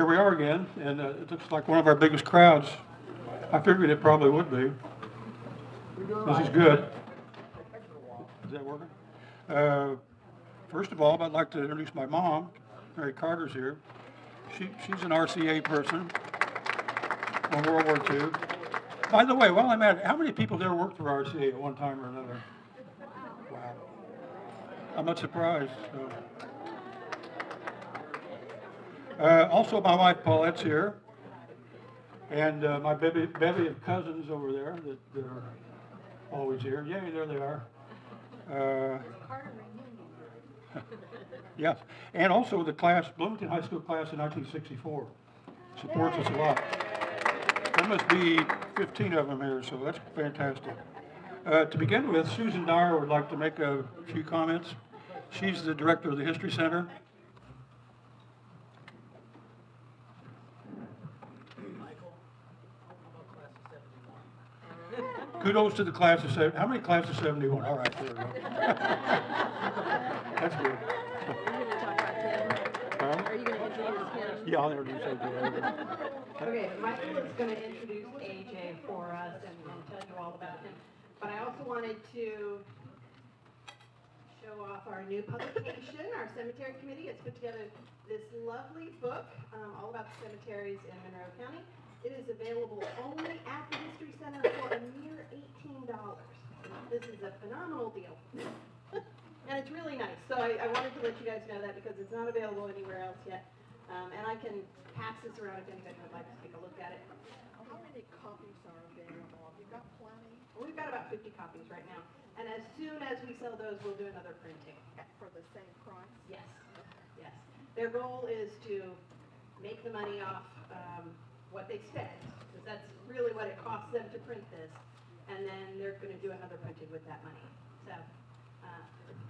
here we are again, and it looks like one of our biggest crowds. I figured it probably would be. This is good. Is that working? First of all, I'd like to introduce my mom. Mary Carter's here. She's an RCA person from World War II. By the way, while I'm at it, how many people there worked for RCA at one time or another? Wow. I'm not surprised. Also, my wife Paulette's here, and my bevy of cousins over there that are always here. Yay, there they are. Yes, and also the class, Bloomington High School class in 1964, supports us a lot. There must be 15 of them here, so that's fantastic. To begin with, Susan Dyer would like to make a few comments. She's the director of the History Center. Kudos to the class of 71. How many class of 71? All right, there we go. That's good. Are you going to introduce him? Yeah, I'll introduce AJ. Okay, Michael is going to introduce AJ for us and tell you all about him. But I also wanted to show off our new publication. Our cemetery committee has put together this lovely book all about the cemeteries in Monroe County. It is available only at the History Center for a mere $18. This is a phenomenal deal. And it's really nice. So I wanted to let you guys know that because it's not available anywhere else yet. And I can pass this around if anybody would like to take a look at it. How many copies are available? Have you got plenty? Well, we've got about 50 copies right now. And as soon as we sell those, we'll do another printing. For the same price? Yes. Yes. Their goal is to make the money off what they spend, because that's really what it costs them to print this, and then they're going to do another printing with that money. So,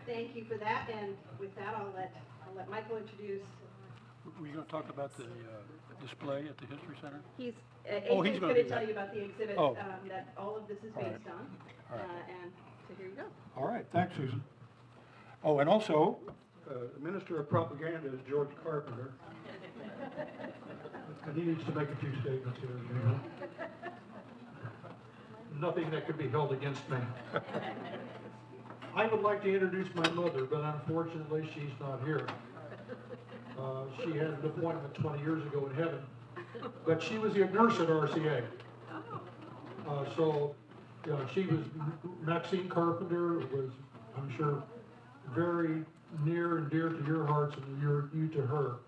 thank you for that, and with that, I'll let Michael introduce. Were you going to talk about the display at the History Center? He's he's going to tell you about the exhibit that all of this is based on, and so here you go. All right, thanks, Susan. Oh, and also, the Minister of Propaganda is George Carpenter. And he needs to make a few statements here. You know? Nothing that could be held against me. I would like to introduce my mother, but unfortunately she's not here. She had an appointment 20 years ago in heaven, but she was a nurse at RCA. So, you know, she was, Maxine Carpenter was, I'm sure, very near and dear to your hearts and you to her.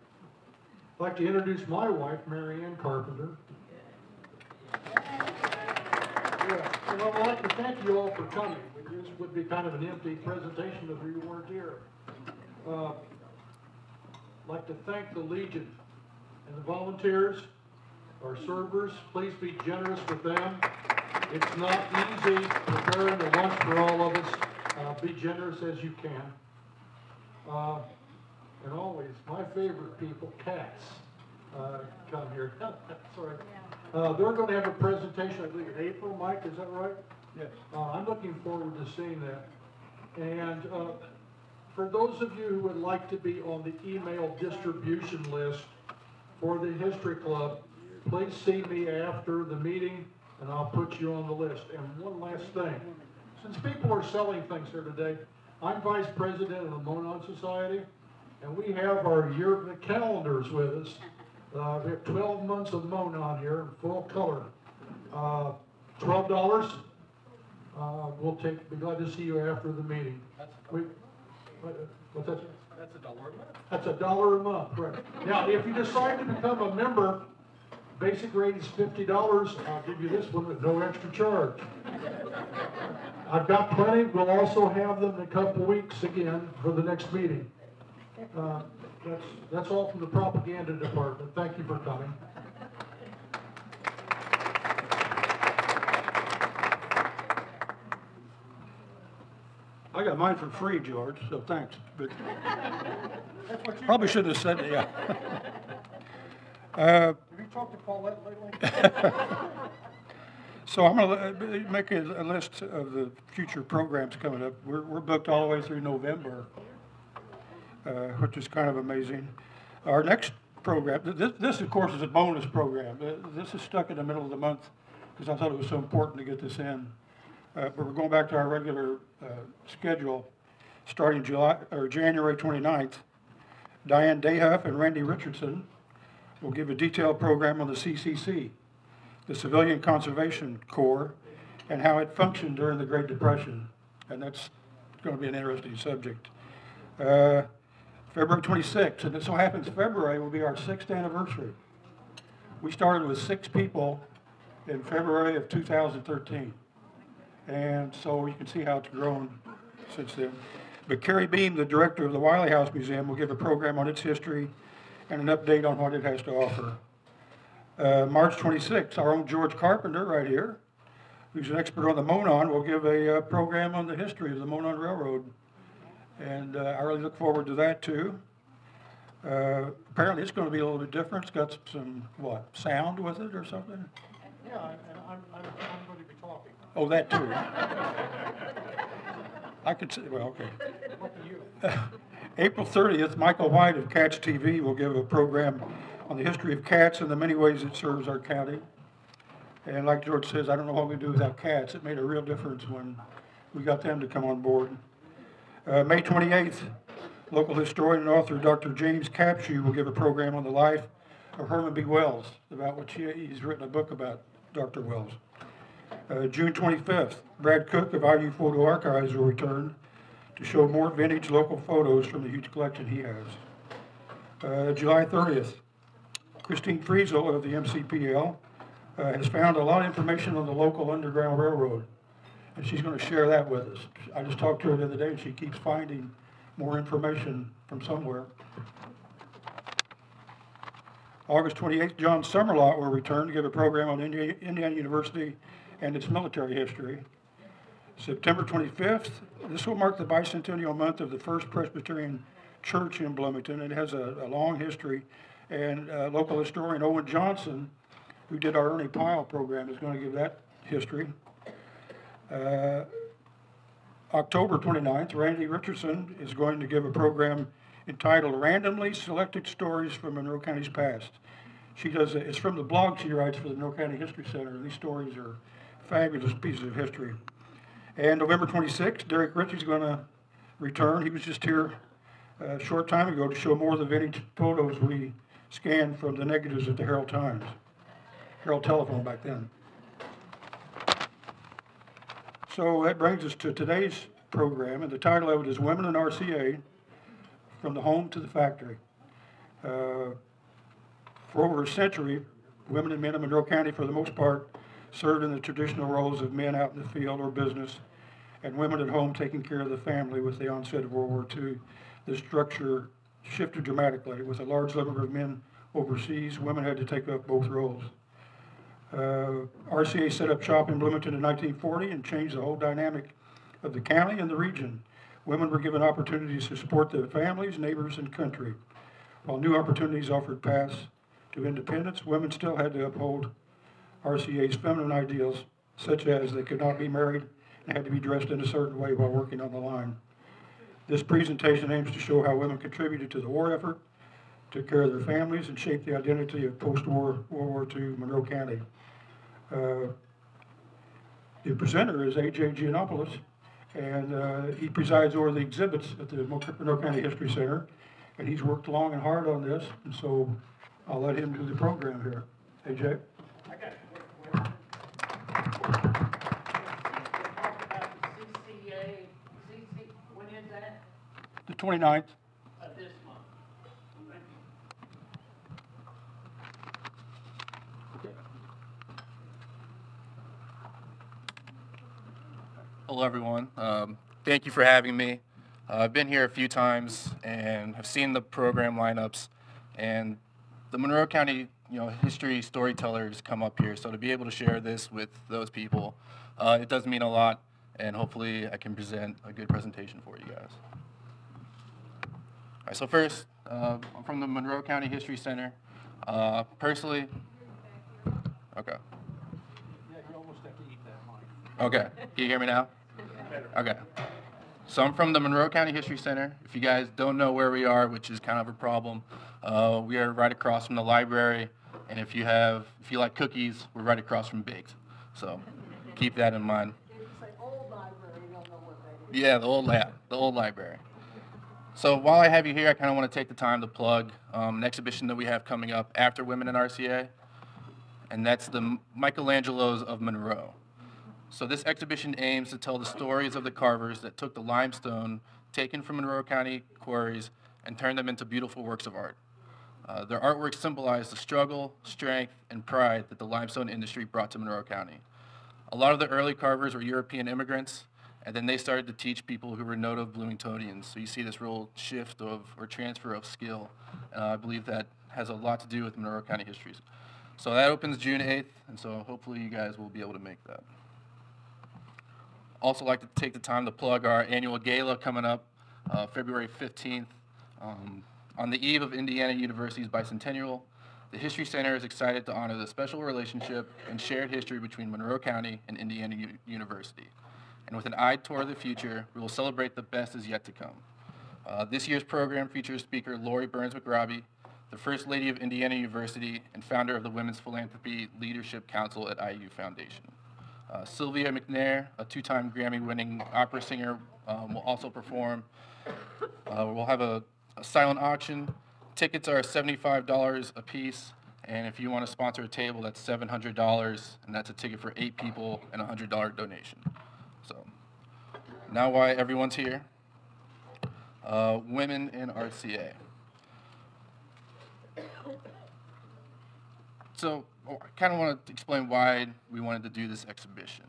I'd like to introduce my wife, Mary Ann Carpenter. Yeah, and I'd like to thank you all for coming. This would be kind of an empty presentation if you weren't here. I'd like to thank the Legion and the volunteers, our servers. Please be generous with them. It's not easy preparing a lunch for all of us. Be generous as you can. And always, my favorite people, cats, come here. Sorry. They're going to have a presentation, I believe, in April. Mike, is that right? Yes. I'm looking forward to seeing that. And for those of you who would like to be on the email distribution list for the History Club, please see me after the meeting, and I'll put you on the list. And one last thing. Since people are selling things here today, I'm Vice President of the Monon Society. And we have our year calendars with us. We have 12 months of Monon here in full color. $12. We'll be glad to see you after the meeting. What's that? That's $1 a month. That's $1 a month, right. Now, if you decide to become a member, basic rate is $50. I'll give you this one with no extra charge. I've got plenty. We'll also have them in a couple weeks again for the next meeting. That's all from the propaganda department. Thank you for coming. I got mine for free, George, so thanks. But probably shouldn't have said it, yeah. Have you talked to Paulette lately? So I'm going to make a list of the future programs coming up. We're booked all the way through November, which is kind of amazing. Our next program. This, of course, is a bonus program. This is stuck in the middle of the month because I thought it was so important to get this in. But we're going back to our regular schedule starting January 29th. Diane Dayhuff and Randy Richardson will give a detailed program on the CCC, the Civilian Conservation Corps, and how it functioned during the Great Depression. And that's going to be an interesting subject. February 26th, and it so happens February will be our 6th anniversary. We started with 6 people in February of 2013. And so you can see how it's grown since then. But Carrie Beam, the director of the Wiley House Museum, will give a program on its history and an update on what it has to offer. March 26th, our own George Carpenter right here, who's an expert on the Monon, will give a program on the history of the Monon Railroad. And I really look forward to that too. Apparently it's going to be a little bit different. It's got some, what, sound with it or something? Yeah, and I'm going to be talking. Oh, that too. I could say, well, okay. April 30th, Michael White of Cats TV will give a program on the history of cats and the many ways it serves our county. And like George says, I don't know what we'd do without cats. It made a real difference when we got them to come on board. May 28th, local historian and author Dr. James Capshew will give a program on the life of Herman B. Wells, about which he's written a book about Dr. Wells. June 25th, Brad Cook of IU Photo Archives will return to show more vintage local photos from the huge collection he has. July 30th, Christine Friesel of the MCPL has found a lot of information on the local Underground Railroad, and she's going to share that with us. I just talked to her the other day, and she keeps finding more information from somewhere. August 28th, John Summerlot will return to give a program on Indiana University and its military history. September 25th, this will mark the bicentennial month of the First Presbyterian Church in Bloomington. It has a long history, and local historian Owen Johnson, who did our Ernie Pyle program, is going to give that history. October 29th, Randy Richardson is going to give a program entitled Randomly Selected Stories from Monroe County's Past. She does it's from the blog she writes for the Monroe County History Center. These stories are fabulous pieces of history. And November 26th, Derek Ritchie's going to return. He was just here a short time ago to show more of the vintage photos we scanned from the negatives at the Herald Times. Herald Telephone back then. So that brings us to today's program, and the title of it is Women in RCA, From the Home to the Factory. For over a century, women and men in Monroe County, for the most part, served in the traditional roles of men out in the field or business, and women at home taking care of the family. With the onset of World War II, the structure shifted dramatically. With a large number of men overseas, women had to take up both roles. RCA set up shop in Bloomington in 1940 and changed the whole dynamic of the county and the region. Women were given opportunities to support their families, neighbors, and country. While new opportunities offered paths to independence, women still had to uphold RCA's feminine ideals, such as they could not be married and had to be dressed in a certain way while working on the line. This presentation aims to show how women contributed to the war effort, took care of their families, and shaped the identity of post-war World War II Monroe County. The presenter is J Gianopolous, and he presides over the exhibits at the Monroe County History Center, and he's worked long and hard on this, and so I'll let him do the program here. AJ? When is that? The 29th. This month. Hello, everyone. Thank you for having me. I've been here a few times and have seen the program lineups, and the Monroe County, history storytellers come up here. So to be able to share this with those people, it does mean a lot, and hopefully I can present a good presentation for you guys. All right, so first, I'm from the Monroe County History Center. Personally, okay. Yeah, you almost have to eat that mic. Okay, can you hear me now? Okay. So I'm from the Monroe County History Center. If you guys don't know where we are, which is kind of a problem, We are right across from the library, and if you like cookies, we're right across from Baked. So keep that in mind. If you say old library, they'll know what that is. Yeah, the old library. So while I have you here, I kind of want to take the time to plug an exhibition that we have coming up after Women in RCA, and that's the Michelangelos of Monroe. So this exhibition aims to tell the stories of the carvers that took the limestone taken from Monroe County quarries and turned them into beautiful works of art. Their artwork symbolized the struggle, strength, and pride that the limestone industry brought to Monroe County. A lot of the early carvers were European immigrants, and then they started to teach people who were native Bloomingtonians. So you see this real shift or transfer of skill. I believe that has a lot to do with Monroe County history. So that opens June 8th, and so hopefully you guys will be able to make that. Also like to take the time to plug our annual gala coming up February 15th. On the eve of Indiana University's bicentennial, the History Center is excited to honor the special relationship and shared history between Monroe County and Indiana University. And with an eye toward the future, we will celebrate the best is yet to come. This year's program features speaker Lori Burns McRobbie, the First Lady of Indiana University and founder of the Women's Philanthropy Leadership Council at IU Foundation. Sylvia McNair, a two-time Grammy-winning opera singer, will also perform. We'll have a silent auction. Tickets are $75 a piece, and if you want to sponsor a table, that's $700, and that's a ticket for 8 people and a $100 donation. So now why everyone's here. Women in RCA. So I kind of want to explain why we wanted to do this exhibition.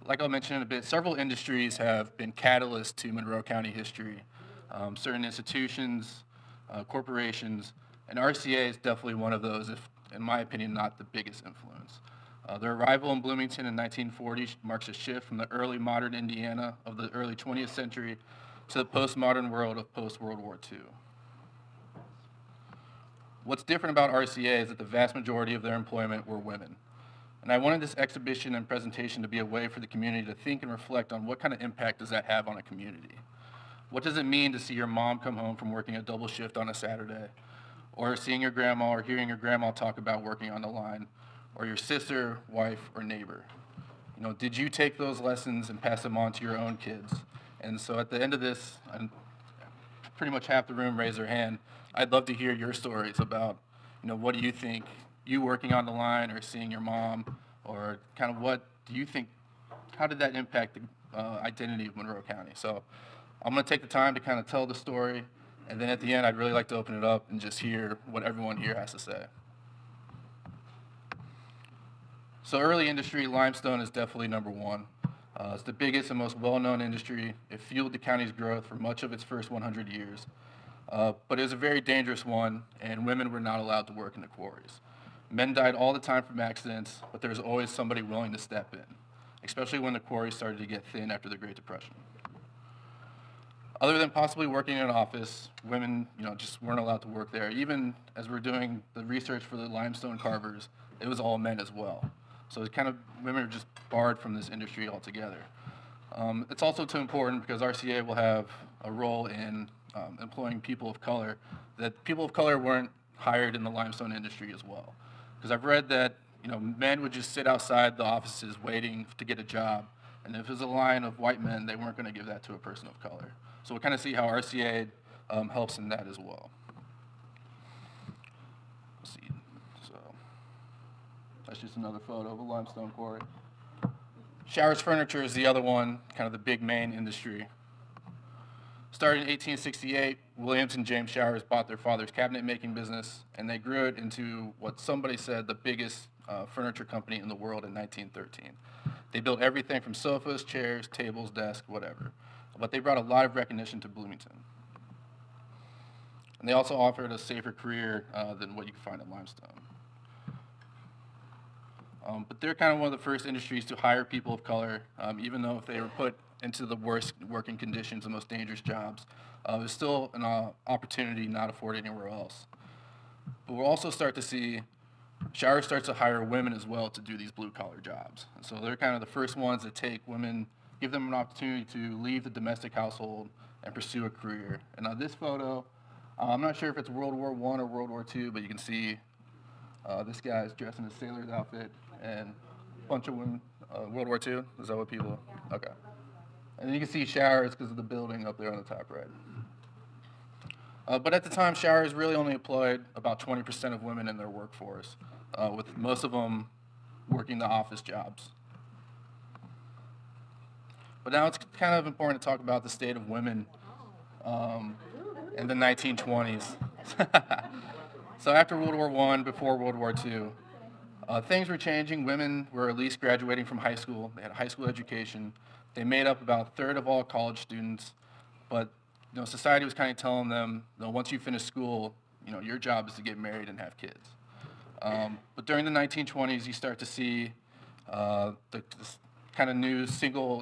Like I'll mention in a bit, several industries have been catalysts to Monroe County history. Certain institutions, corporations, and RCA is definitely one of those, if, in my opinion, not the biggest influence. Their arrival in Bloomington in 1940 marks a shift from the early modern Indiana of the early 20th century to the postmodern world of post-World War II. What's different about RCA is that the vast majority of their employment were women. And I wanted this exhibition and presentation to be a way for the community to think and reflect on what kind of impact does that have on a community. What does it mean to see your mom come home from working a double shift on a Saturday, or seeing your grandma or hearing your grandma talk about working on the line, or your sister, wife, or neighbor? You know, did you take those lessons and pass them on to your own kids? And so at the end of this, and pretty much half the room raised their hand, I'd love to hear your stories about, you know, what do you think, you working on the line or seeing your mom, or kind of what do you think, how did that impact the identity of Monroe County? So I'm going to take the time to kind of tell the story, and then at the end, I'd really like to open it up and just hear what everyone here has to say. So early industry, limestone is definitely number one. It's the biggest and most well-known industry. It fueled the county's growth for much of its first 100 years. But it was a very dangerous one, and women were not allowed to work in the quarries. Men died all the time from accidents, but there was always somebody willing to step in, especially when the quarries started to get thin after the Great Depression. Other than possibly working in an office, women, you know, just weren't allowed to work there. Even as we're doing the research for the limestone carvers, it was all men as well. So it kind of, women are just barred from this industry altogether. It's also too important because RCA will have a role in employing people of color, that people of color weren't hired in the limestone industry as well. Because I've read that, you know, men would just sit outside the offices waiting to get a job, and if it was a line of white men, they weren't going to give that to a person of color. So we'll kind of see how RCA helps in that as well. Let's see. So that's just another photo of a limestone quarry. Showers Furniture is the other one, kind of the big main industry. Started in 1868, Williams and James Showers bought their father's cabinet making business, and they grew it into what somebody said the biggest furniture company in the world in 1913. They built everything from sofas, chairs, tables, desks, whatever. But they brought a lot of recognition to Bloomington. And they also offered a safer career than what you can find in limestone. But they're kind of one of the first industries to hire people of color, even though if they were put into the worst working conditions, the most dangerous jobs. There's still an opportunity not afforded anywhere else. But we'll also start to see Showers starts to hire women as well to do these blue-collar jobs. And so they're kind of the first ones that take women, give them an opportunity to leave the domestic household and pursue a career. And on this photo, I'm not sure if it's World War I or World War II, but you can see this guy's dressed in a sailor's outfit, and a bunch of women. World War II? Is that what people? Okay. And then you can see showers because of the building up there on the top right. But at the time, showers really only employed about 20% of women in their workforce, with most of them working the office jobs. But now it's kind of important to talk about the state of women in the 1920s. So after World War I, before World War II, things were changing. Women were at least graduating from high school. They had a high school education. They made up about a third of all college students. But society was kind of telling them, once you finish school, your job is to get married and have kids. But during the 1920s, you start to see this kind of new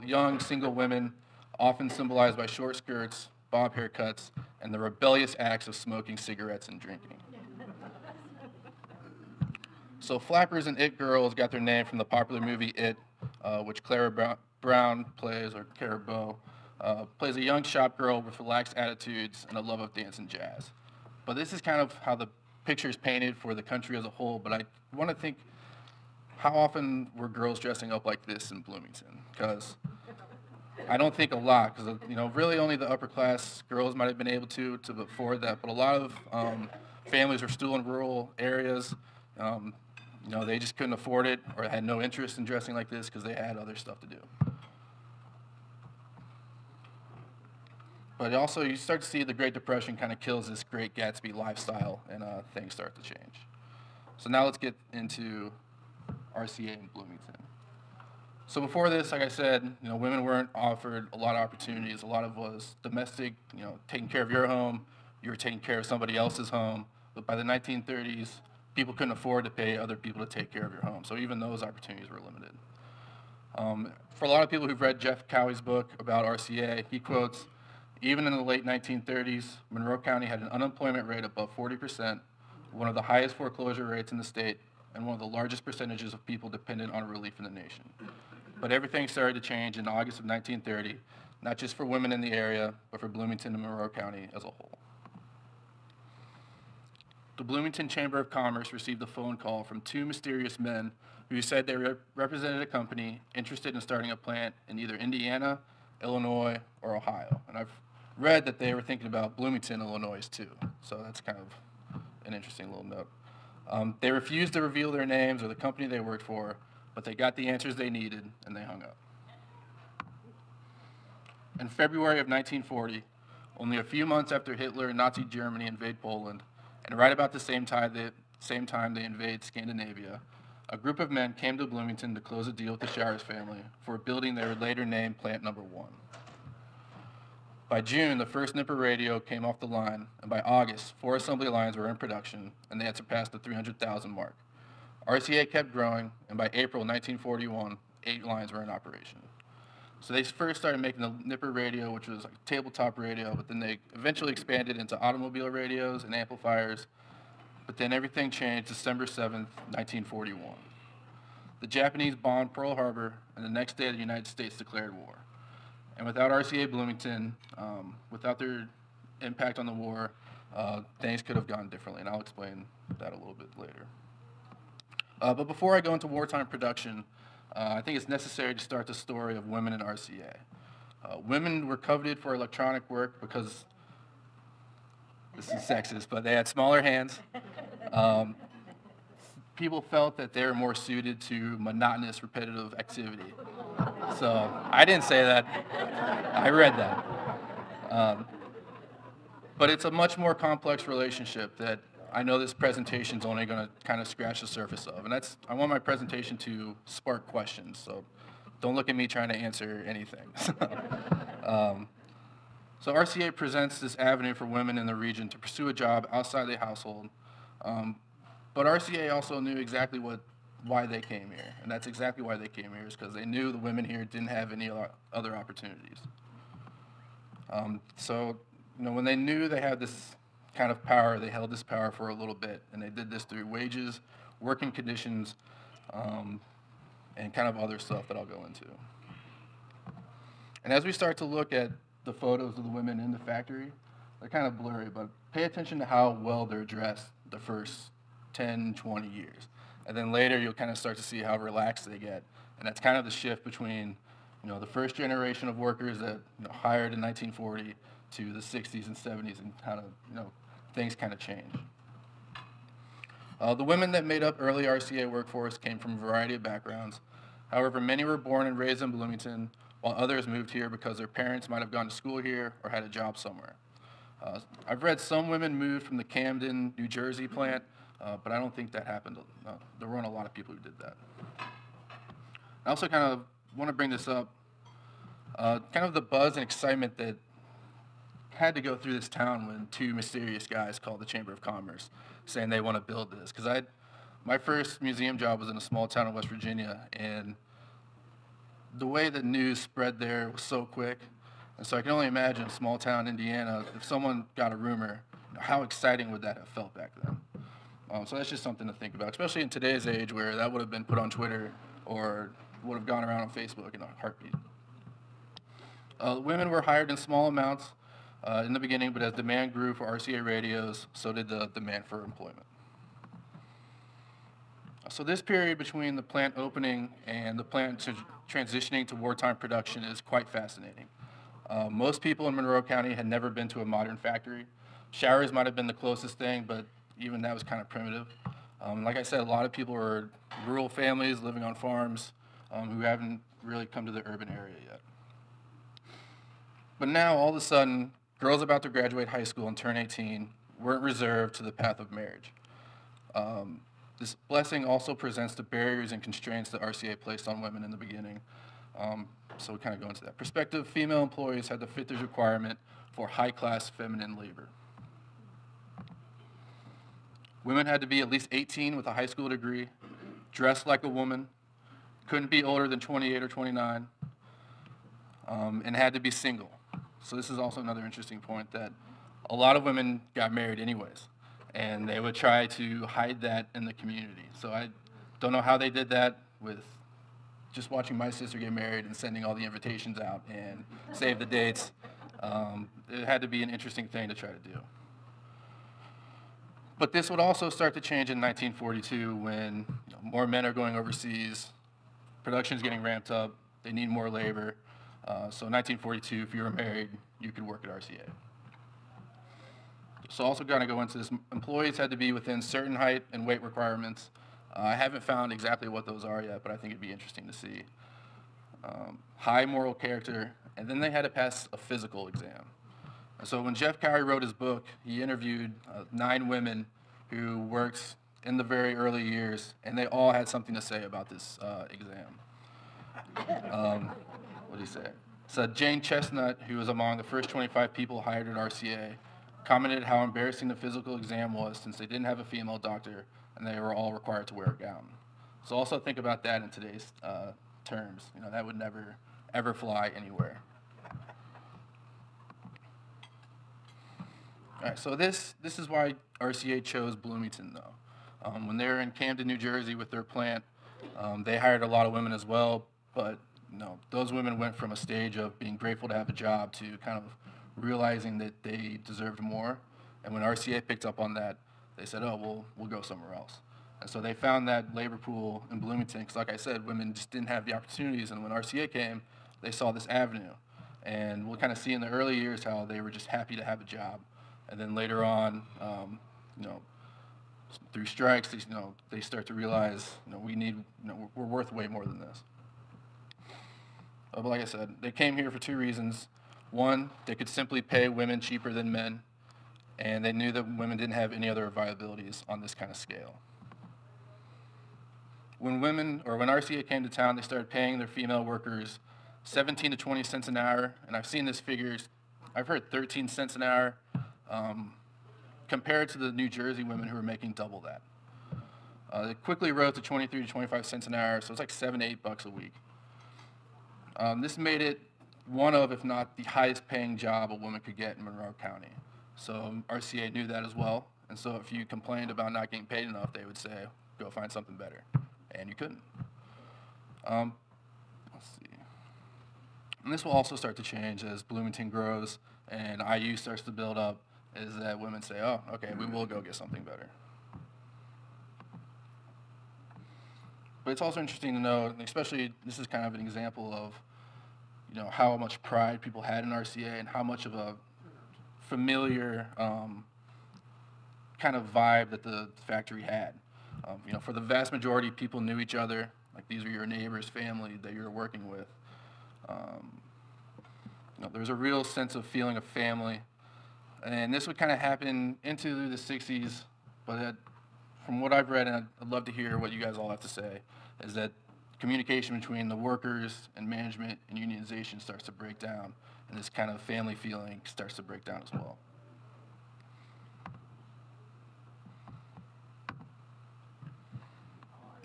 young single women, often symbolized by short skirts, bob haircuts, and the rebellious acts of smoking cigarettes and drinking. So flappers and it girls got their name from the popular movie It, which Clara Brown plays, or Cara Bow, plays a young shop girl with relaxed attitudes and a love of dance and jazz. But this is kind of how the picture is painted for the country as a whole, but I want to think, how often were girls dressing up like this in Bloomington? Because I don't think a lot, because really only the upper class girls might have been able to afford that, but a lot of families were still in rural areas. They just couldn't afford it or had no interest in dressing like this because they had other stuff to do. But also, you start to see the Great Depression kind of kills this Great Gatsby lifestyle, and things start to change. So now let's get into RCA in Bloomington. So before this, like I said, women weren't offered a lot of opportunities. A lot of was domestic, taking care of your home. You were taking care of somebody else's home. But by the 1930s, people couldn't afford to pay other people to take care of your home. So even those opportunities were limited. For a lot of people who've read Jeff Cowie's book about RCA, he quotes, "Even in the late 1930s, Monroe County had an unemployment rate above 40%, one of the highest foreclosure rates in the state, and one of the largest percentages of people dependent on relief in the nation. But everything started to change in August of 1930, not just for women in the area, but for Bloomington and Monroe County as a whole." The Bloomington Chamber of Commerce received a phone call from two mysterious men who said they represented a company interested in starting a plant in either Indiana, Illinois, or Ohio. And I've read that they were thinking about Bloomington, Illinois, too. So that's kind of an interesting little note. They refused to reveal their names or the company they worked for, but they got the answers they needed, and they hung up. In February of 1940, only a few months after Hitler and Nazi Germany invade Poland, and right about the same time they invade Scandinavia, a group of men came to Bloomington to close a deal with the Showers family for a building they would later name Plant Number 1. By June, the first Nipper radio came off the line, and by August, 4 assembly lines were in production, and they had surpassed the 300,000 mark. RCA kept growing, and by April 1941, 8 lines were in operation. So they first started making the Nipper radio, which was like a tabletop radio, but then they eventually expanded into automobile radios and amplifiers. But then everything changed December 7th, 1941. The Japanese bombed Pearl Harbor, and the next day the United States declared war. And without RCA Bloomington, without their impact on the war, things could have gone differently, and I'll explain that a little bit later. But before I go into wartime production, I think it's necessary to start the story of women in RCA. Women were coveted for electronic work because, this is sexist, but they had smaller hands. People felt that they were more suited to monotonous, repetitive activity. So I didn't say that. I read that. But it's a much more complex relationship that I know this presentation's only going to kind of scratch the surface of. And I want my presentation to spark questions, so don't look at me trying to answer anything. So RCA presents this avenue for women in the region to pursue a job outside the household. But RCA also knew exactly why they came here. And that's exactly why they came here, is because they knew the women here didn't have any other opportunities. So when they knew they had this kind of power, they held this power for a little bit, and they did this through wages, working conditions, and kind of other stuff that I'll go into. And as we start to look at the photos of the women in the factory, they're kind of blurry, but pay attention to how well they're dressed the first 10, 20 years. And then later you'll kind of start to see how relaxed they get. And that's kind of the shift between, the first generation of workers that hired in 1940 to the 60s and 70s, and kind of, things kind of change. The women that made up early RCA workforce came from a variety of backgrounds. However, many were born and raised in Bloomington, while others moved here because their parents might have gone to school here or had a job somewhere. I've read some women moved from the Camden, New Jersey plant, but I don't think that happened. There weren't a lot of people who did that. I also kind of want to bring this up, kind of the buzz and excitement that had to go through this town when two mysterious guys called the Chamber of Commerce saying they want to build this. Because my first museum job was in a small town in West Virginia, and the way the news spread there was so quick. And so I can only imagine small town Indiana, if someone got a rumor, how exciting would that have felt back then? So that's just something to think about, especially in today's age where that would have been put on Twitter or would have gone around on Facebook in a heartbeat. Women were hired in small amounts in the beginning, but as demand grew for RCA radios, so did the demand for employment. So this period between the plant opening and the plant transitioning to wartime production is quite fascinating. Most people in Monroe County had never been to a modern factory. Showers might have been the closest thing, but even that was kind of primitive. Like I said, a lot of people were rural families living on farms who haven't really come to the urban area yet. But now, all of a sudden, girls about to graduate high school and turn 18 weren't reserved to the path of marriage. This blessing also presents the barriers and constraints that RCA placed on women in the beginning. So we kind of go into that. Prospective female employees had to fit this requirement for high-class feminine labor. Women had to be at least 18 with a high school degree, dressed like a woman, couldn't be older than 28 or 29, and had to be single. So this is also another interesting point, that a lot of women got married anyways, and they would try to hide that in the community. So I don't know how they did that with just watching my sister get married and sending all the invitations out and save the dates. It had to be an interesting thing to try to do. But this would also start to change in 1942 when more men are going overseas, production's getting ramped up, they need more labor. So in 1942, if you were married, you could work at RCA. So also going to go into this, employees had to be within certain height and weight requirements. I haven't found exactly what those are yet, but I think it'd be interesting to see. High moral character, and then they had to pass a physical exam. So when Jeff Cowery wrote his book, he interviewed 9 women who worked in the very early years, and they all had something to say about this exam. What did he say? So Jane Chestnut, who was among the first 25 people hired at RCA, commented how embarrassing the physical exam was since they didn't have a female doctor and they were all required to wear a gown. So also think about that in today's terms. That would never, ever fly anywhere. All right, so this is why RCA chose Bloomington, though. When they were in Camden, New Jersey with their plant, they hired a lot of women as well, but those women went from a stage of being grateful to have a job to kind of realizing that they deserved more. And when RCA picked up on that, they said, oh, we'll go somewhere else. And so they found that labor pool in Bloomington, because like I said, women just didn't have the opportunities, and when RCA came, they saw this avenue. And we'll kind of see in the early years how they were just happy to have a job. And then later on, through strikes, they start to realize, we're worth way more than this. But like I said, they came here for 2 reasons. One, they could simply pay women cheaper than men, and they knew that women didn't have any other viabilities on this kind of scale. When RCA came to town, they started paying their female workers 17 to 20 cents an hour, and I've seen this figure, I've heard 13 cents an hour, compared to the New Jersey women who were making double that. It quickly rose to 23 to 25 cents an hour, so it's like $7 to $8 a week. This made it one of, if not the highest paying job a woman could get in Monroe County. So RCA knew that as well, and so if you complained about not getting paid enough, they would say, go find something better, and you couldn't. Let's see. And this will also start to change as Bloomington grows and IU starts to build up, is that women say, oh, okay, we will go get something better. But it's also interesting to know, and especially this is kind of an example of, you know, how much pride people had in RCA and how much of a familiar kind of vibe that the factory had. You know, for the vast majority, people knew each other. Like, these were your neighbors, family that you were working with. You know, there was a real sense of feeling of family. And this would kind of happen into the 60s, but from what I've read, and I'd love to hear what you guys all have to say, is that communication between the workers and management and unionization starts to break down, and this kind of family feeling starts to break down as well.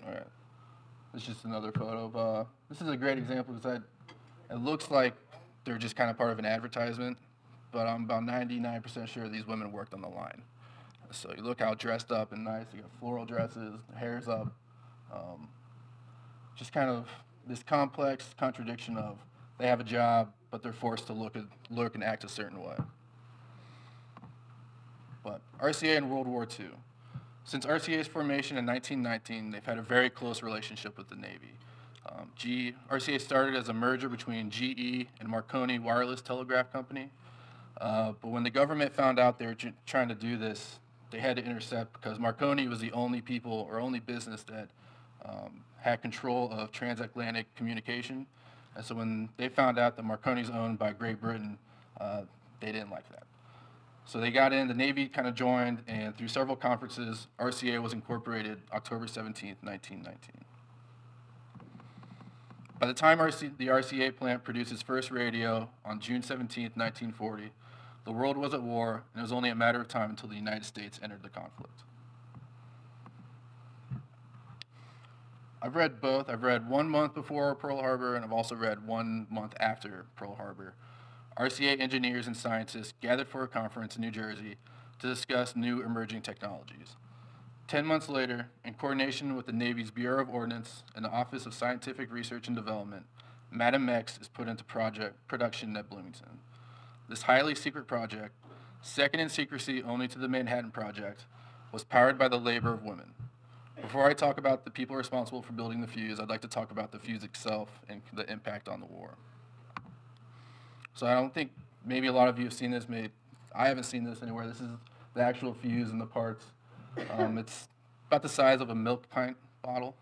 All right, this is just another photo of, this is a great example because it looks like they're just kind of part of an advertisement, but I'm about 99% sure these women worked on the line. So you look how dressed up and nice, you got floral dresses, hair's up. Just kind of this complex contradiction of they have a job, but they're forced to look and act a certain way. But RCA in World War II. Since RCA's formation in 1919, they've had a very close relationship with the Navy. RCA started as a merger between GE and Marconi Wireless Telegraph Company. But when the government found out they were trying to do this, they had to intercept because Marconi was the only people or only business that had control of transatlantic communication. And so when they found out that Marconi's owned by Great Britain, they didn't like that. So they got in, the Navy kind of joined, and through several conferences, RCA was incorporated October 17th, 1919. By the time the RCA plant produced its first radio on June 17th, 1940, the world was at war, and it was only a matter of time until the United States entered the conflict. I've read both. I've read 1 month before Pearl Harbor, and I've also read 1 month after Pearl Harbor. RCA engineers and scientists gathered for a conference in New Jersey to discuss new emerging technologies. 10 months later, in coordination with the Navy's Bureau of Ordnance and the Office of Scientific Research and Development, Madam X is put into production at Bloomington. This highly secret project, second in secrecy only to the Manhattan Project, was powered by the labor of women. Before I talk about the people responsible for building the fuse, I'd like to talk about the fuse itself and the impact on the war. So I don't think maybe a lot of you have seen this. Maybe I haven't seen this anywhere. This is the actual fuse and the parts. It's about the size of a milk pint bottle.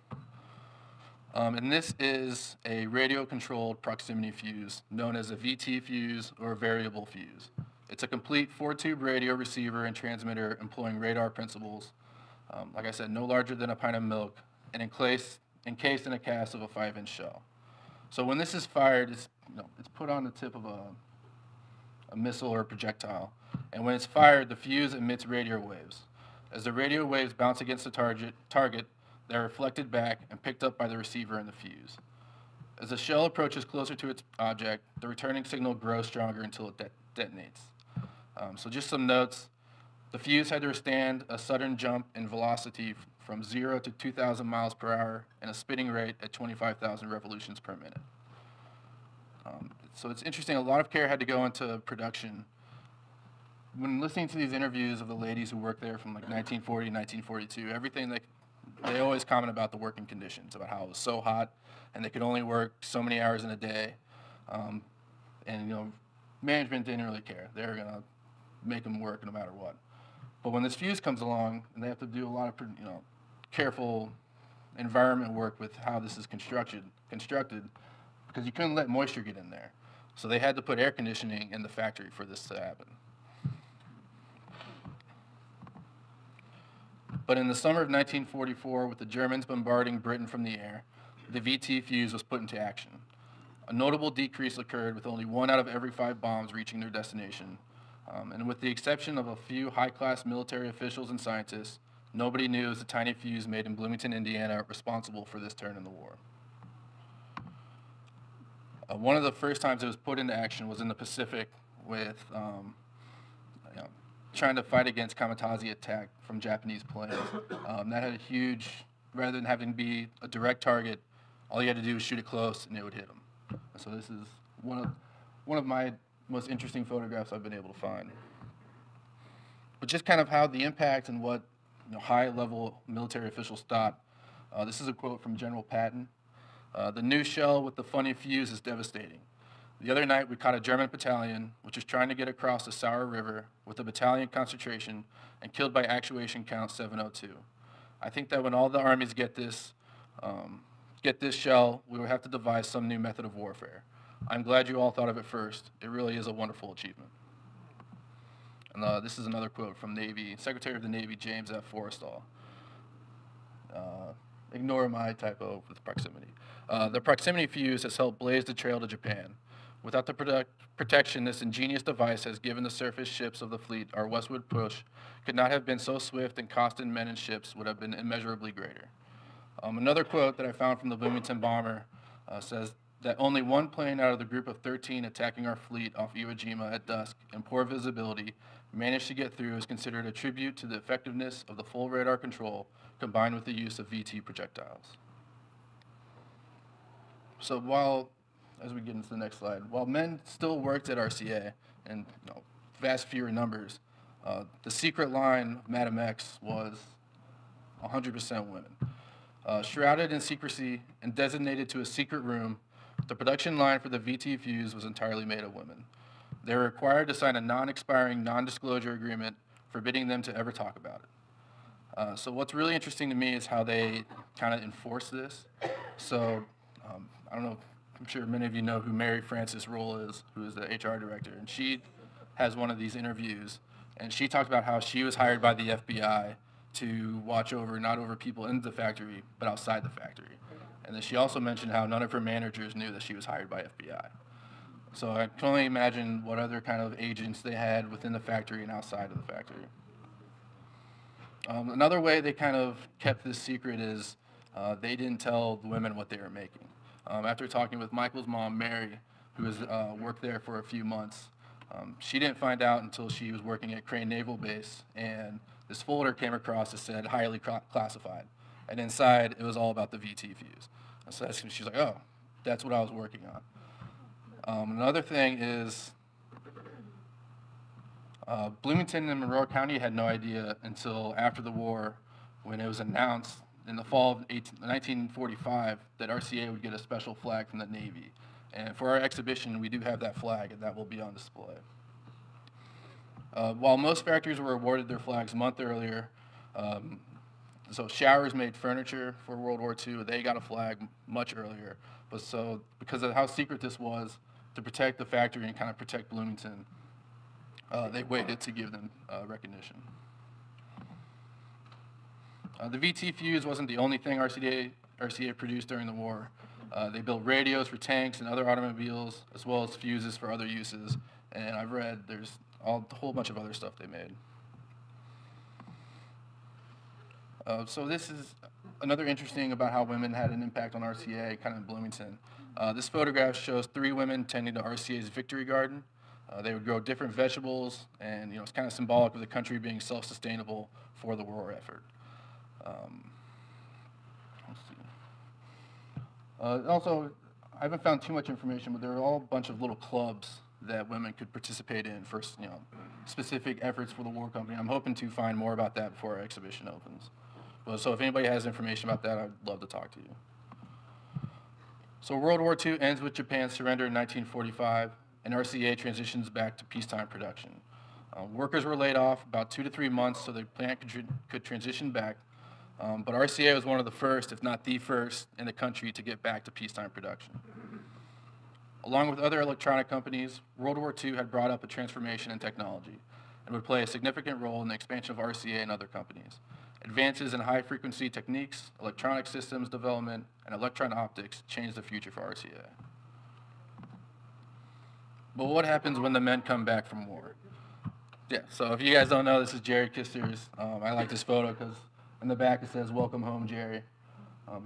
And this is a radio-controlled proximity fuse known as a VT fuse or a variable fuse. It's a complete 4-tube radio receiver and transmitter employing radar principles. Like I said, no larger than a pint of milk, and encased in a cast of a 5-inch shell. So when this is fired, it's put on the tip of a missile or a projectile. And when it's fired, the fuse emits radio waves. As the radio waves bounce against the target, they're reflected back and picked up by the receiver and the fuse. As the shell approaches closer to its object, the returning signal grows stronger until it detonates. So just some notes. The fuse had to withstand a sudden jump in velocity from 0 to 2,000 miles per hour and a spinning rate at 25,000 revolutions per minute. So it's interesting, a lot of care had to go into production. When listening to these interviews of the ladies who worked there from like 1940, 1942, everything they always comment about the working conditions, about how it was so hot and they could only work so many hours in a day. And management didn't really care. They were gonna make them work no matter what. But when this fuse comes along and they have to do a lot of careful environment work with how this is constructed, because you couldn't let moisture get in there. So they had to put air conditioning in the factory for this to happen. But in the summer of 1944, with the Germans bombarding Britain from the air, the VT fuse was put into action. A notable decrease occurred with only 1 out of every 5 bombs reaching their destination. And with the exception of a few high-class military officials and scientists, nobody knew it was the tiny fuse made in Bloomington, Indiana, responsible for this turn in the war. One of the first times it was put into action was in the Pacific with trying to fight against kamikaze attack from Japanese planes. That had a huge, rather than having to be a direct target, all you had to do was shoot it close and it would hit them. So this is one of my most interesting photographs I've been able to find. but just kind of how the impact and what high-level military officials thought. This is a quote from General Patton. The new shell with the funny fuse is devastating. The other night, we caught a German battalion, which was trying to get across the Sauer River with a battalion concentration and killed by actuation count 702. I think that when all the armies get this shell, we will have to devise some new method of warfare. I'm glad you all thought of it first. It really is a wonderful achievement. And this is another quote from Secretary of the Navy James F. Forrestal. Ignore my typo with proximity. The proximity fuse has helped blaze the trail to Japan. Without the protection this ingenious device has given the surface ships of the fleet, our westward push could not have been so swift, and cost in men and ships would have been immeasurably greater. Another quote that I found from the Bloomington bomber says that only one plane out of the group of 13 attacking our fleet off Iwo Jima at dusk in poor visibility managed to get through is considered a tribute to the effectiveness of the full radar control combined with the use of VT projectiles. So as we get into the next slide, while men still worked at RCA in vast fewer numbers, the secret line of Madam X was 100% women. Shrouded in secrecy and designated to a secret room, the production line for the VT fuse was entirely made of women. They were required to sign a non-expiring, non-disclosure agreement forbidding them to ever talk about it. So what's really interesting to me is how they kind of enforce this. So I don't know, I'm sure many of you know who Mary Frances Roll is, who is the HR director, and she has one of these interviews, and she talked about how she was hired by the FBI to watch over, not over people in the factory, but outside the factory. And then she also mentioned how none of her managers knew that she was hired by FBI. So I can only imagine what other kind of agents they had within the factory and outside of the factory. Another way they kind of kept this secret is they didn't tell the women what they were making. After talking with Michael's mom, Mary, who has worked there for a few months, she didn't find out until she was working at Crane Naval Base, and this folder came across that said highly classified. And inside, it was all about the VT fuse. And so she's like, oh, that's what I was working on. Another thing is Bloomington and Monroe County had no idea until after the war, when it was announced in the fall of 1945 that RCA would get a special flag from the Navy. And for our exhibition, we do have that flag, and that will be on display. While most factories were awarded their flags a month earlier, so Showers made furniture for World War II. They got a flag much earlier. But so because of how secret this was, to protect the factory and kind of protect Bloomington, they waited to give them recognition. The VT fuse wasn't the only thing RCA produced during the war. They built radios for tanks and other automobiles, as well as fuses for other uses. And I've read there's a whole bunch of other stuff they made. So this is another interesting about how women had an impact on RCA, kind of in Bloomington. This photograph shows 3 women tending to RCA's Victory Garden. They would grow different vegetables, and it's kind of symbolic of the country being self-sustainable for the war effort. Let's see. Also, I haven't found too much information, but there are all a bunch of little clubs that women could participate in for specific efforts for the war company. I'm hoping to find more about that before our exhibition opens. So if anybody has information about that, I'd love to talk to you. So World War II ends with Japan's surrender in 1945, and RCA transitions back to peacetime production. Workers were laid off about 2 to 3 months so the plant could transition back, but RCA was one of the first, if not the first, in the country to get back to peacetime production. Along with other electronic companies, World War II had brought up a transformation in technology and would play a significant role in the expansion of RCA and other companies. Advances in high-frequency techniques, electronic systems development, and electron optics changed the future for RCA. But what happens when the men come back from war? Yeah, so if you guys don't know, this is Jerry Kisters. I like this photo because in the back it says, "Welcome home, Jerry."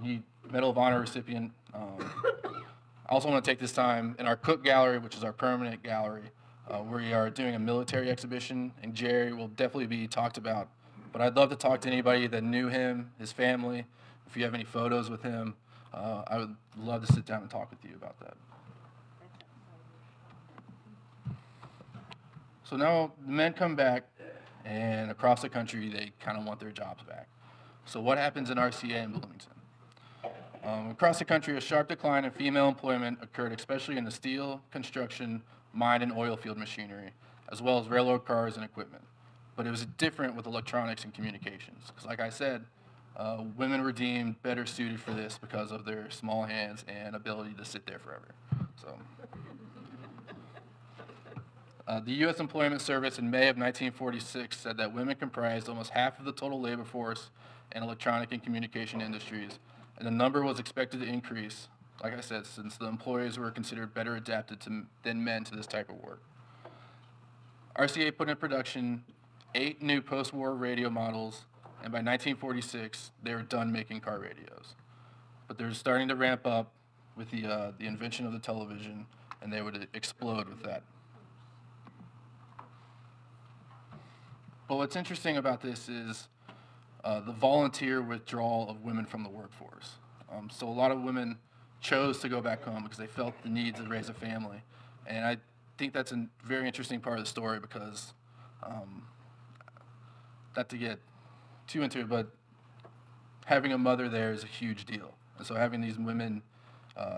He Medal of Honor recipient. I also want to take this time in our Cook Gallery, which is our permanent gallery, we are doing a military exhibition, and Jerry will definitely be talked about. But I'd love to talk to anybody that knew him, his family. If you have any photos with him, I would love to sit down and talk with you about that. So now the men come back, and across the country, they kind of want their jobs back. So what happens in RCA in Bloomington? Across the country, a sharp decline in female employment occurred, especially in the steel, construction, mine, and oil field machinery, as well as railroad cars and equipment. But it was different with electronics and communications, because like I said, women were deemed better suited for this because of their small hands and ability to sit there forever. So, the U.S. Employment Service in May of 1946 said that women comprised almost half of the total labor force in electronic and communication industries, and the number was expected to increase, like I said, since the employees were considered better adapted than men to this type of work. RCA put in production 8 new post-war radio models, and by 1946, they were done making car radios. But they were starting to ramp up with the invention of the television, and they would explode with that. But what's interesting about this is the volunteer withdrawal of women from the workforce. So a lot of women chose to go back home because they felt the need to raise a family. And I think that's a very interesting part of the story because, not to get too into it, but having a mother there is a huge deal. And so having these women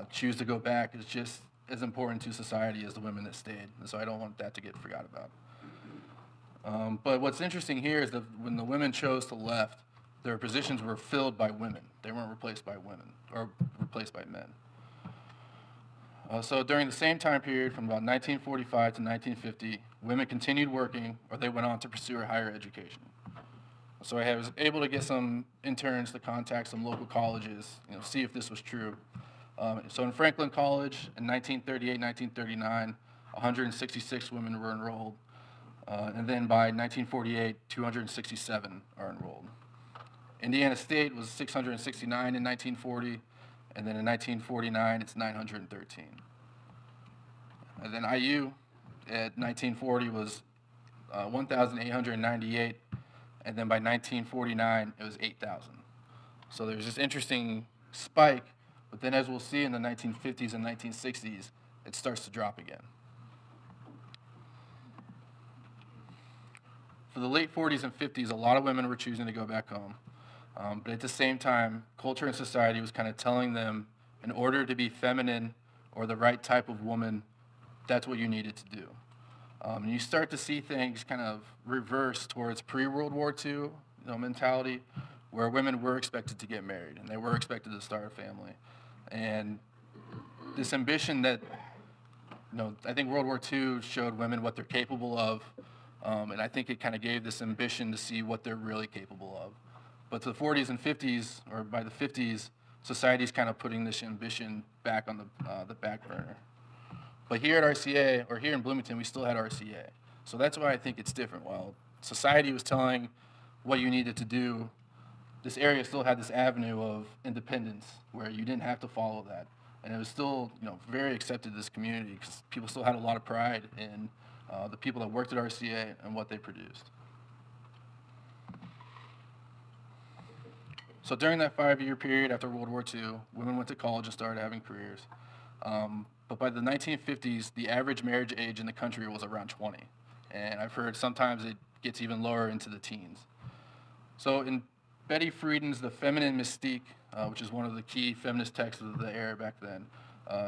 choose to go back is just as important to society as the women that stayed. And so I don't want that to get forgot about. But what's interesting here is that when the women chose to left, their positions were filled by women. They weren't replaced by women or replaced by men. So during the same time period, from about 1945 to 1950, women continued working or they went on to pursue a higher education. So I was able to get some interns to contact some local colleges, see if this was true. So in Franklin College in 1938, 1939, 166 women were enrolled. And then by 1948, 267 are enrolled. Indiana State was 669 in 1940, and then in 1949, it's 913. And then IU at 1940 was 1,898, and then by 1949, it was 8,000. So there's this interesting spike, but then as we'll see in the 1950s and 1960s, it starts to drop again. For the late 40s and 50s, a lot of women were choosing to go back home. But at the same time, culture and society was kind of telling them, in order to be feminine or the right type of woman, that's what you needed to do. And you start to see things kind of reverse towards pre-World War II mentality, where women were expected to get married and they were expected to start a family. And this ambition that, I think World War II showed women what they're capable of, and I think it kind of gave this ambition to see what they're really capable of. But to the 40s and 50s, or by the 50s, society's kind of putting this ambition back on the back burner. But here at RCA, or here in Bloomington, we still had RCA. So that's why I think it's different. While society was telling what you needed to do, this area still had this avenue of independence where you didn't have to follow that. And it was still, very accepted in this community because people still had a lot of pride in the people that worked at RCA and what they produced. So during that 5-year period after World War II, women went to college and started having careers. But by the 1950s, the average marriage age in the country was around 20. And I've heard sometimes it gets even lower into the teens. So in Betty Friedan's The Feminine Mystique, which is one of the key feminist texts of the era back then,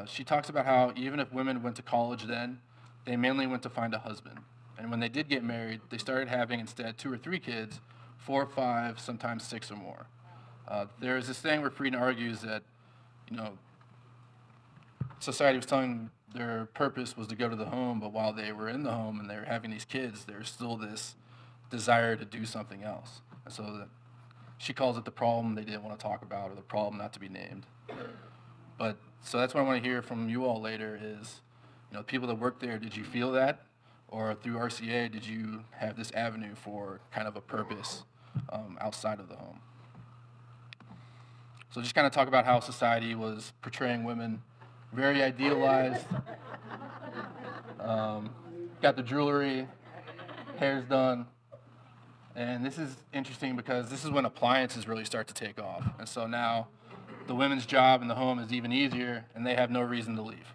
she talks about how even if women went to college then, they mainly went to find a husband. And when they did get married, they started having instead 2 or 3 kids, 4 or 5, sometimes 6 or more. There's this thing where Friedan argues that, society was telling their purpose was to go to the home, but while they were in the home and they were having these kids, there's still this desire to do something else. And so she calls it the problem they didn't want to talk about, or the problem not to be named. But so that's what I want to hear from you all later is, people that work there, did you feel that? Or through RCA, did you have this avenue for kind of a purpose outside of the home? So just kind of talk about how society was portraying women very idealized. Got the jewelry, hair's done. And this is interesting because this is when appliances really start to take off. And so now the women's job in the home is even easier and they have no reason to leave.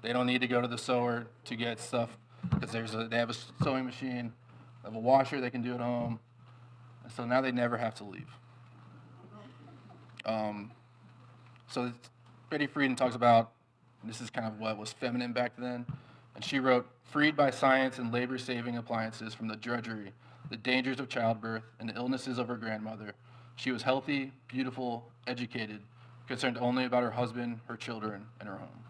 They don't need to go to the sewer to get stuff because they have a sewing machine. They have a washer they can do at home. And so now they never have to leave. So Betty Friedan talks about, this is kind of what was feminine back then, and she wrote, "Freed by science and labor-saving appliances from the drudgery, the dangers of childbirth, and the illnesses of her grandmother, she was healthy, beautiful, educated, concerned only about her husband, her children, and her home."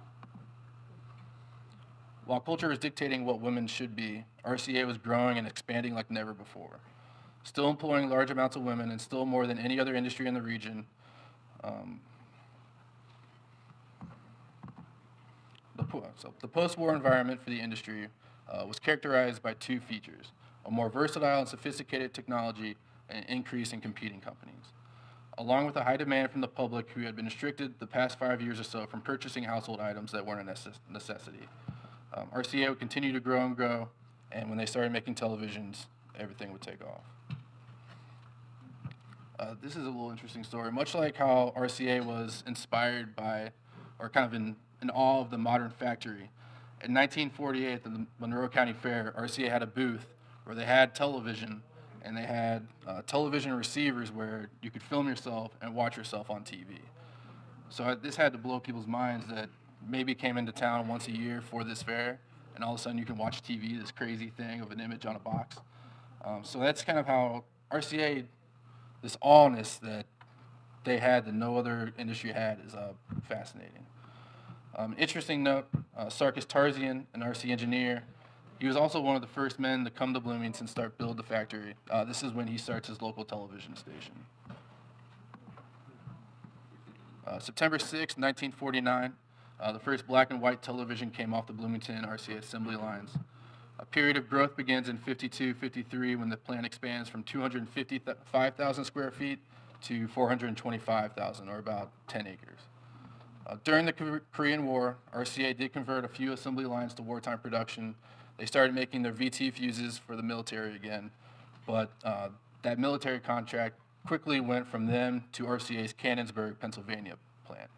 While culture was dictating what women should be, RCA was growing and expanding like never before, still employing large amounts of women and still more than any other industry in the region. The post-war environment for the industry was characterized by two features: a more versatile and sophisticated technology and an increase in competing companies, along with a high demand from the public who had been restricted the past 5 years or so from purchasing household items that weren't a necessity. RCA would continue to grow and grow, and when they started making televisions, everything would take off. This is a little interesting story. Much like how RCA was inspired by, or kind of in awe of the modern factory, in 1948 at the Monroe County Fair, RCA had a booth where they had television, and they had television receivers where you could film yourself and watch yourself on TV. So this had to blow people's minds that maybe came into town once a year for this fair, and all of a sudden you can watch TV, this crazy thing of an image on a box. So that's kind of how RCA, this awness that they had that no other industry had, is fascinating. Interesting note, Sarkis Tarzian, an RC engineer, he was also one of the first men to come to Bloomington and start build the factory. This is when he starts his local television station. September 6, 1949, the first black and white television came off the Bloomington RCA assembly lines. A period of growth begins in 52-53 when the plant expands from 255,000 square feet to 425,000, or about 10 acres. During the Korean War, RCA did convert a few assembly lines to wartime production. They started making their VT fuses for the military again, but that military contract quickly went from them to RCA's Cannonsburg, Pennsylvania plant.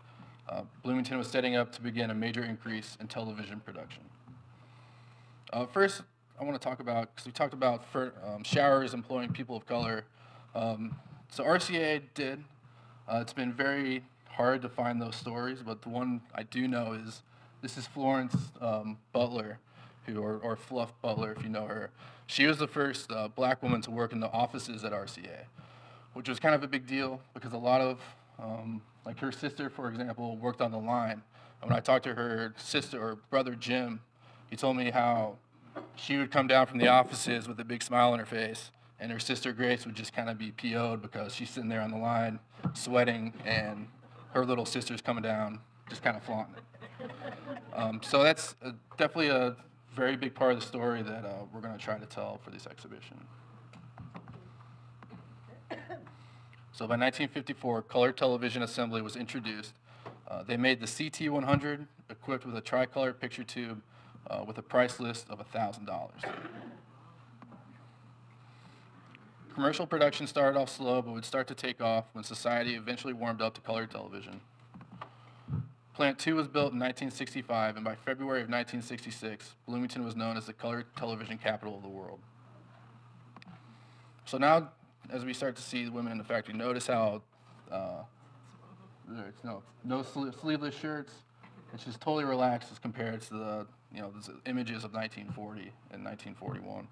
Bloomington was setting up to begin a major increase in television production. First, I want to talk about, because we talked about showers employing people of color. So RCA did. It's been very hard to find those stories, but the one I do know is, this is Florence Butler, or Fluff Butler, if you know her. She was the first black woman to work in the offices at RCA, which was kind of a big deal because a lot of, like her sister, for example, worked on the line. And when I talked to her sister or brother Jim, he told me how she would come down from the offices with a big smile on her face, and her sister Grace would just kind of be PO'd because she's sitting there on the line sweating, and her little sister's coming down just kind of flaunting it. So that's definitely a very big part of the story that we're going to try to tell for this exhibition. So by 1954, color television assembly was introduced. They made the CT100 equipped with a tricolor picture tube with a price list of $1,000. Commercial production started off slow, but would start to take off when society eventually warmed up to color television. Plant 2 was built in 1965, and by February of 1966, Bloomington was known as the color television capital of the world. So now, as we start to see the women in the factory, notice how there's no sleeveless shirts. It's just totally relaxed as compared to the images of 1940 and 1941.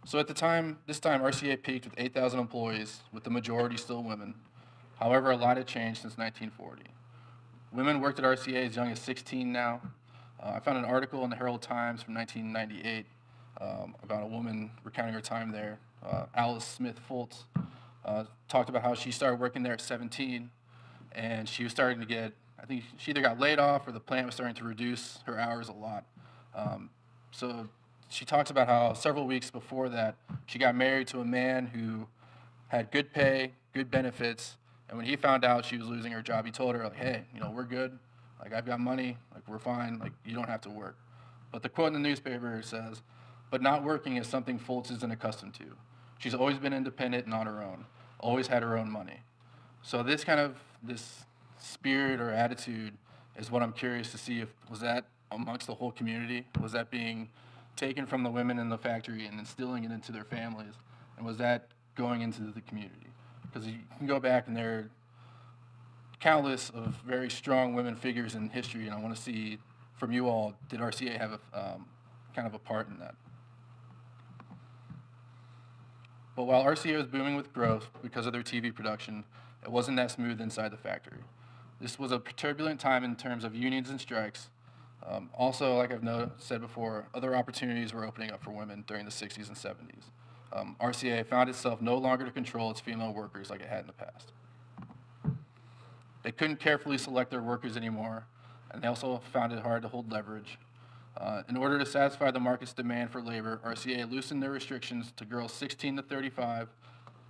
So at this time, RCA peaked with 8,000 employees, with the majority still women. However, a lot had changed since 1940. Women worked at RCA as young as 16 now. I found an article in the Herald Times from 1998 about a woman recounting her time there. Alice Smith Fultz talked about how she started working there at 17, and she was starting to get, I think she either got laid off or the plant was starting to reduce her hours a lot. So she talks about how several weeks before that, she got married to a man who had good pay, good benefits, and when he found out she was losing her job, he told her, like, hey, we're good. Like, I've got money. Like, we're fine. Like, you don't have to work. But the quote in the newspaper says, "But not working is something Fultz isn't accustomed to. She's always been independent and on her own, always had her own money." So this spirit or attitude is what I'm curious to see if, was that amongst the whole community? Was that being taken from the women in the factory and instilling it into their families? And was that going into the community? Because you can go back and there are countless of very strong women figures in history, and I want to see from you all, did RCA have a kind of a part in that? But while RCA was booming with growth because of their TV production, it wasn't that smooth inside the factory. This was a turbulent time in terms of unions and strikes. Also, like I've said before, other opportunities were opening up for women during the 60s and 70s. RCA found itself no longer to control its female workers like it had in the past. They couldn't carefully select their workers anymore, and they also found it hard to hold leverage. In order to satisfy the market's demand for labor, RCA loosened their restrictions to girls 16 to 35,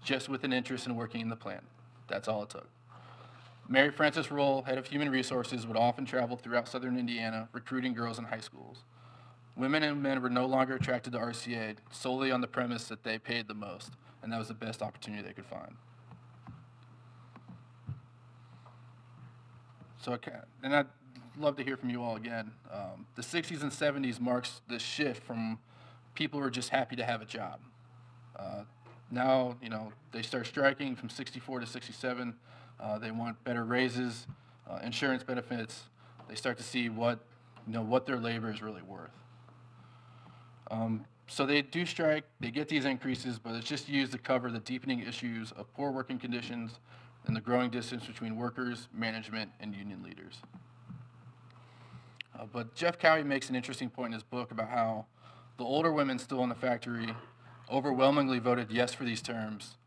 just with an interest in working in the plant. That's all it took. Mary Frances Roll, head of human resources, would often travel throughout southern Indiana, recruiting girls in high schools. Women and men were no longer attracted to RCA solely on the premise that they paid the most, and that was the best opportunity they could find. So, and I'd love to hear from you all again. The 60s and 70s marks this shift from people who are just happy to have a job. Now, they start striking from 64 to 67. They want better raises, insurance benefits. They start to see what their labor is really worth. So they do strike, they get these increases, but it's just used to cover the deepening issues of poor working conditions and the growing distance between workers, management, and union leaders. But Jeff Cowie makes an interesting point in his book about how the older women still in the factory overwhelmingly voted yes for these terms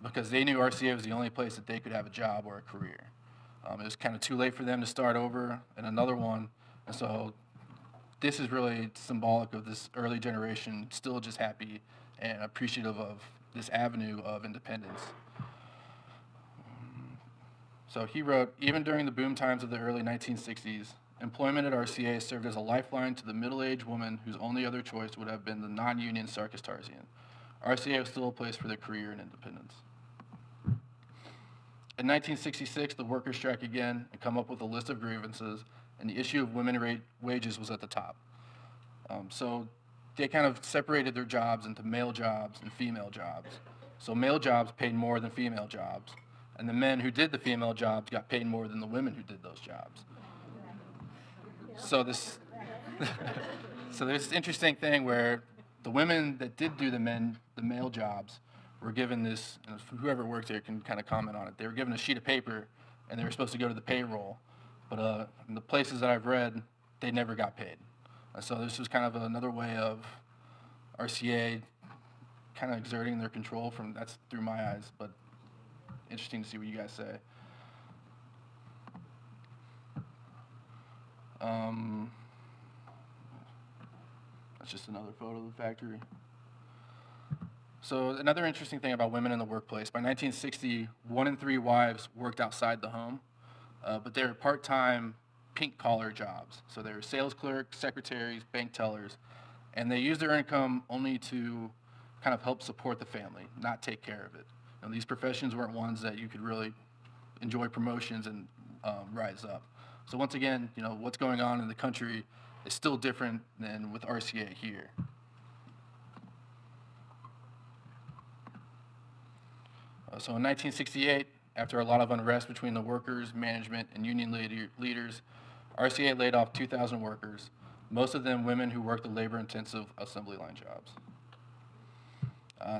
because they knew RCA was the only place that they could have a job or a career. It was kind of too late for them to start over in another one, and so this is really symbolic of this early generation still just happy and appreciative of this avenue of independence. So he wrote, even during the boom times of the early 1960s, employment at RCA served as a lifeline to the middle-aged woman whose only other choice would have been the non-union circus Tarsian. RCA was still a place for their career and independence. In 1966, the workers strike again and come up with a list of grievances, and the issue of women wages was at the top. So they kind of separated their jobs into male jobs and female jobs. So male jobs paid more than female jobs, and the men who did the female jobs got paid more than the women who did those jobs. So this, so there's this interesting thing where the women that did do the male jobs were given this, and whoever worked there can kind of comment on it, they were given a sheet of paper and they were supposed to go to the payroll. But in the places that I've read, they never got paid. And so this was kind of another way of RCA kind of exerting their control that's through my eyes, but interesting to see what you guys say. That's just another photo of the factory. So another interesting thing about women in the workplace, by 1960, 1 in 3 wives worked outside the home, but they were part-time pink-collar jobs. So they were sales clerks, secretaries, bank tellers, and they used their income only to kind of help support the family, not take care of it. These professions weren't ones that you could really enjoy promotions and rise up. So once again, what's going on in the country is still different than with RCA here. So in 1968, after a lot of unrest between the workers, management, and union leaders, RCA laid off 2,000 workers, most of them women who worked the labor-intensive assembly line jobs.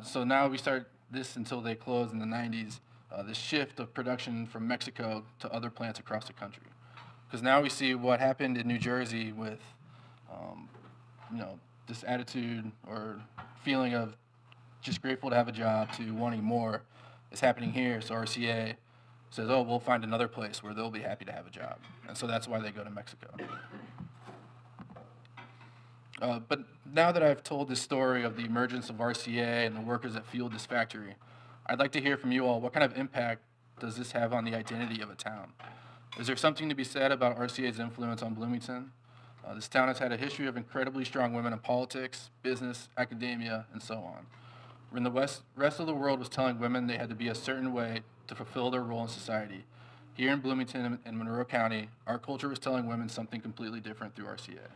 So now we start this until they closed in the 90s, this shift of production from Mexico to other plants across the country. Because now we see what happened in New Jersey with, this attitude or feeling of just grateful to have a job to wanting more is happening here. So RCA says, oh, we'll find another place where they'll be happy to have a job. And so that's why they go to Mexico. But now that I've told this story of the emergence of RCA and the workers that fueled this factory, I'd like to hear from you all, what kind of impact does this have on the identity of a town? Is there something to be said about RCA's influence on Bloomington? This town has had a history of incredibly strong women in politics, business, academia, and so on. When the rest of the world was telling women they had to be a certain way to fulfill their role in society, here in Bloomington and Monroe County, our culture was telling women something completely different through RCA.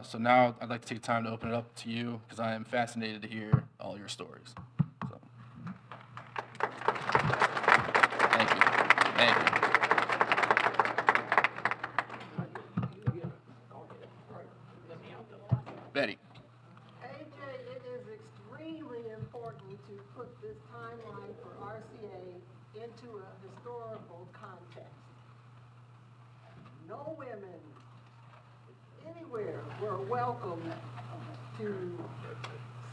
So now I'd like to take time to open it up to you because I am fascinated to hear all your stories. So. Thank you. Thank you. Betty. AJ, it is extremely important to put this timeline for RCA into a historical context. No women anywhere were welcome to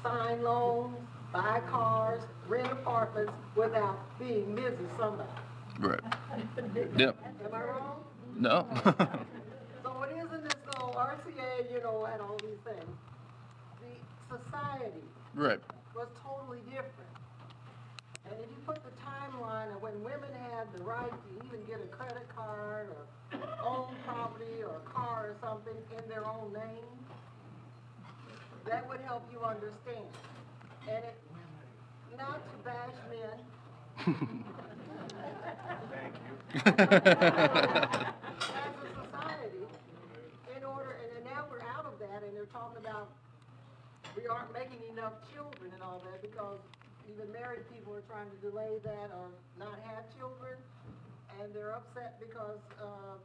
sign loans, buy cars, rent apartments without being Mrs. Somebody. Right. Yep. Am I wrong? No. So it isn't as though RCA, you know, had all these things. The society Right. was totally different. And if you put the timeline of when women had the right to even get a credit card or own property or a car or something in their own name, that would help you understand. And it, not to bash men. Thank you. As a society, in order, and then now we're out of that, and they're talking about we aren't making enough children and all that because even married people are trying to delay that or not have children, and they're upset because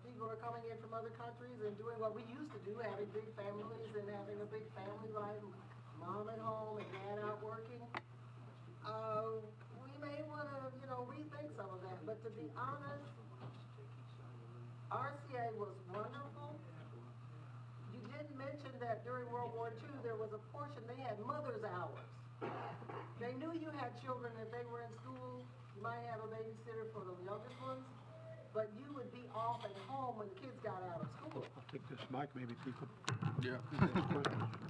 people are coming in from other countries and doing what we used to do, having big families and having a big family life, mom at home and dad out working. We may want to, you know, rethink some of that. But to be honest, RCA was wonderful. You didn't mention that during World War II there was a portion they had mother's hours. They knew you had children if they were in school. You might have a babysitter for the youngest ones, but you would be off at home when the kids got out of school. I'll take this mic, maybe people. Yeah.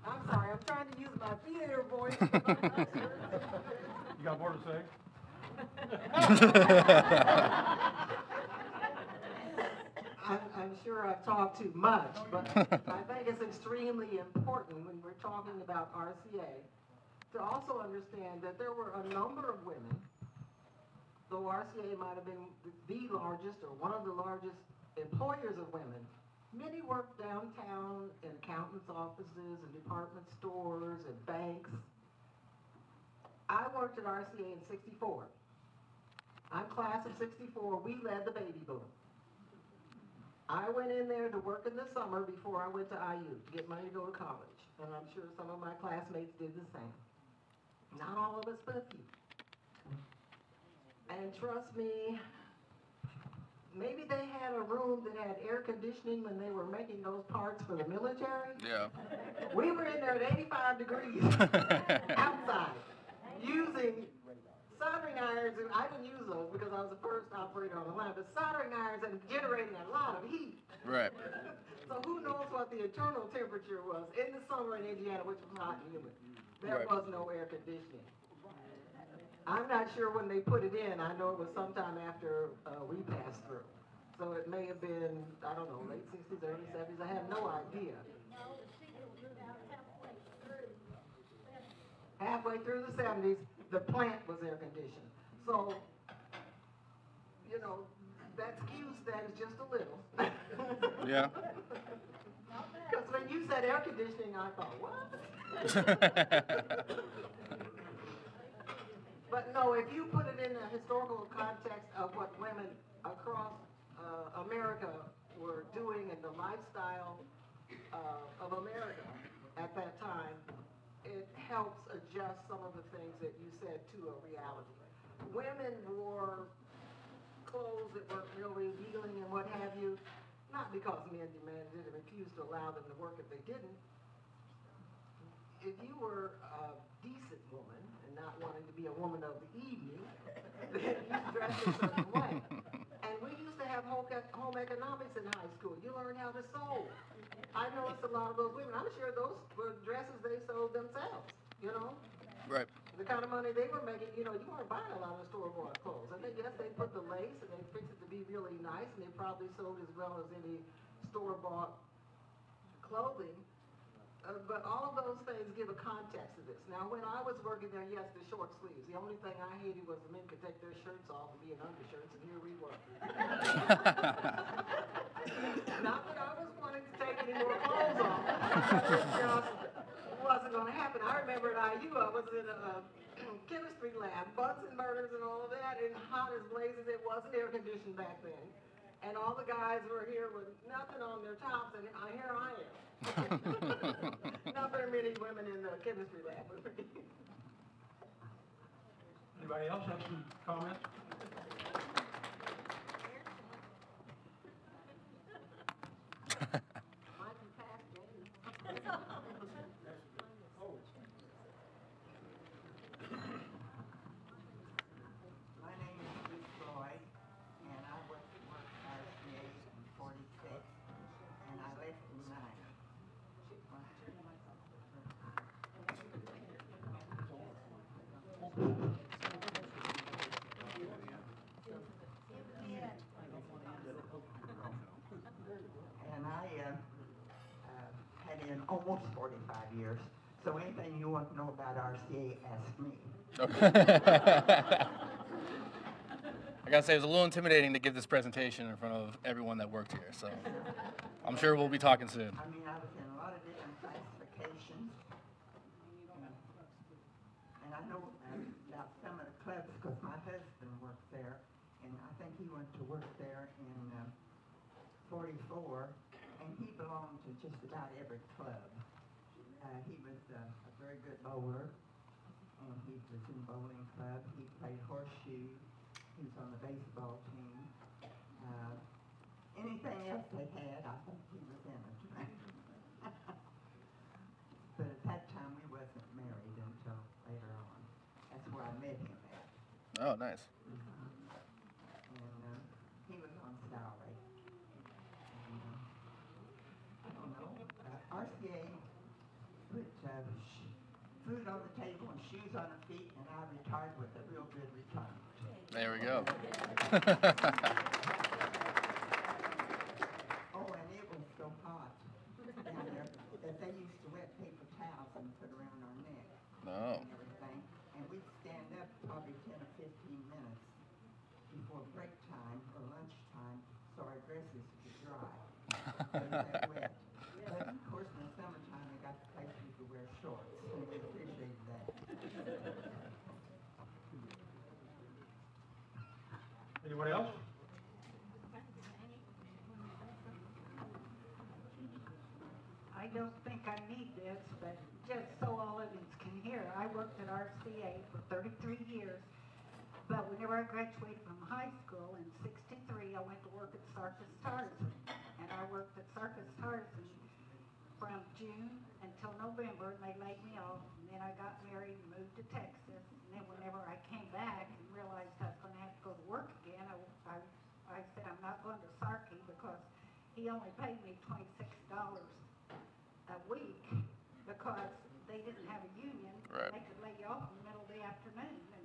I'm sorry, I'm trying to use my theater voice. You got more to say? I'm sure I've talked too much, but I think it's extremely important when we're talking about RCA to also understand that there were a number of women, though RCA might have been the largest or one of the largest employers of women. Many worked downtown in accountants' offices and department stores and banks. I worked at RCA in '64. I'm class of '64. We led the baby boom. I went in there to work in the summer before I went to IU to get money to go to college. And I'm sure some of my classmates did the same. Not all of us, but a few. And trust me, maybe they had a room that had air conditioning when they were making those parts for the military. Yeah. We were in there at 85 degrees outside using soldering irons, and I didn't use those because I was the first operator on the line, but soldering irons and generating a lot of heat. Right. So who knows what the internal temperature was in the summer in Indiana, which was hot and humid. There Right. was no air conditioning. I'm not sure when they put it in. I know it was sometime after we passed through. So it may have been, I don't know, late 60s, early 70s. I have no idea. Halfway through the 70s, the plant was air conditioned. So, you know, that skews that is just a little. Yeah. Because when you said air conditioning, I thought, what? But no, if you put it in a historical context of what women across America were doing and the lifestyle of America at that time, it helps adjust some of the things that you said to a reality. Women wore clothes that were really revealing and what have you, not because men demanded and refused to allow them to work if they didn't. If you were a decent woman and not wanting to be a woman of the evening, then you dressed a certain way. And we used to have home economics in high school. You learned how to sew. I noticed a lot of those women, I'm sure those were dresses they sewed themselves, you know? Right. The kind of money they were making, you know, you weren't buying a lot of store-bought clothes. I think, yes, they put the lace and they fixed it to be really nice, and they probably sewed as well as any store-bought clothing. But all of those things give a context to this. Now, when I was working there, yes, the short sleeves. The only thing I hated was the men could take their shirts off and be in undershirts, and here we were. Not that I was wanting to take any more clothes off. wasn't going to happen. I remember at IU, I was in a chemistry lab, Bunsen burners and all of that, and hot as blazes. It wasn't air conditioned back then. And all the guys were here with nothing on their tops, and here I am. Not very many women in the chemistry lab with me. Anybody else have some comments? My name is Bruce Floyd, and I worked at RCA in 46, and I left in 9. And I had in almost 45 years, so anything you want to know about RCA, ask me. I gotta say, it was a little intimidating to give this presentation in front of everyone that worked here, so I'm sure we'll be talking soon. I mean, I was in a lot of different classifications. And I know about some of the clubs because my husband worked there, and I think he went to work there in 44, and he belonged to just about every club. He was a very good bowler, and he was in bowling club. He played horseshoe. He was on the baseball team. Anything else they had, I think he was in it. But at that time, we wasn't married until later on. That's where I met him at. Oh, nice. And he was on salary. And, I don't know. RCA put food on the table and shoes on the feet, and I retired with a real good retirement. There we go. Oh, and it was so hot down there that they used to wet paper towels and put around our neck No. and everything. And we'd stand up probably 10 or 15 minutes before break time or lunch time so our dresses could dry. They got wet. But of course, in the summertime, they got the place you could wear shorts, and we appreciated that. Anyone else? I don't think I need this, but just so all of you can hear, I worked at RCA for 33 years, but whenever I graduated from high school in '63, I went to work at Circus Tarzan, and I worked at Circus Tarzan from June until November, and they laid me off, and then I got married and moved to Texas, and then whenever I came back and realized I was going to have to go to work again, I said I'm not going to Sarkey because he only paid me $26 a week because they didn't have a union. Right. They could lay you off in the middle of the afternoon and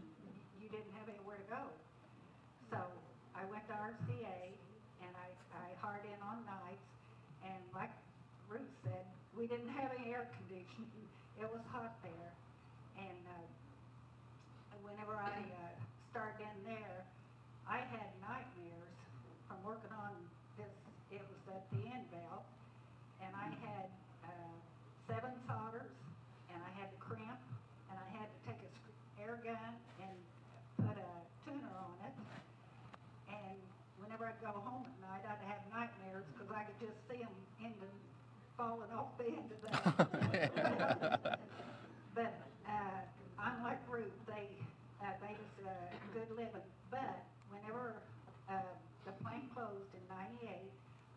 you didn't have anywhere to go. So I went to RCA and I hired in on nights, and like Ruth said, we didn't have any air conditioning. It was hot there. And whenever I started in there, I had nightmares from working on this. It was at the end valve, and I had 7 solders, and I had to crimp, and I had to take an air gun and put a tuner on it. And whenever I'd go home at night, I'd have nightmares because I could just see them falling off the end of that. But unlike Ruth, they was good living. But whenever the plant closed in '98,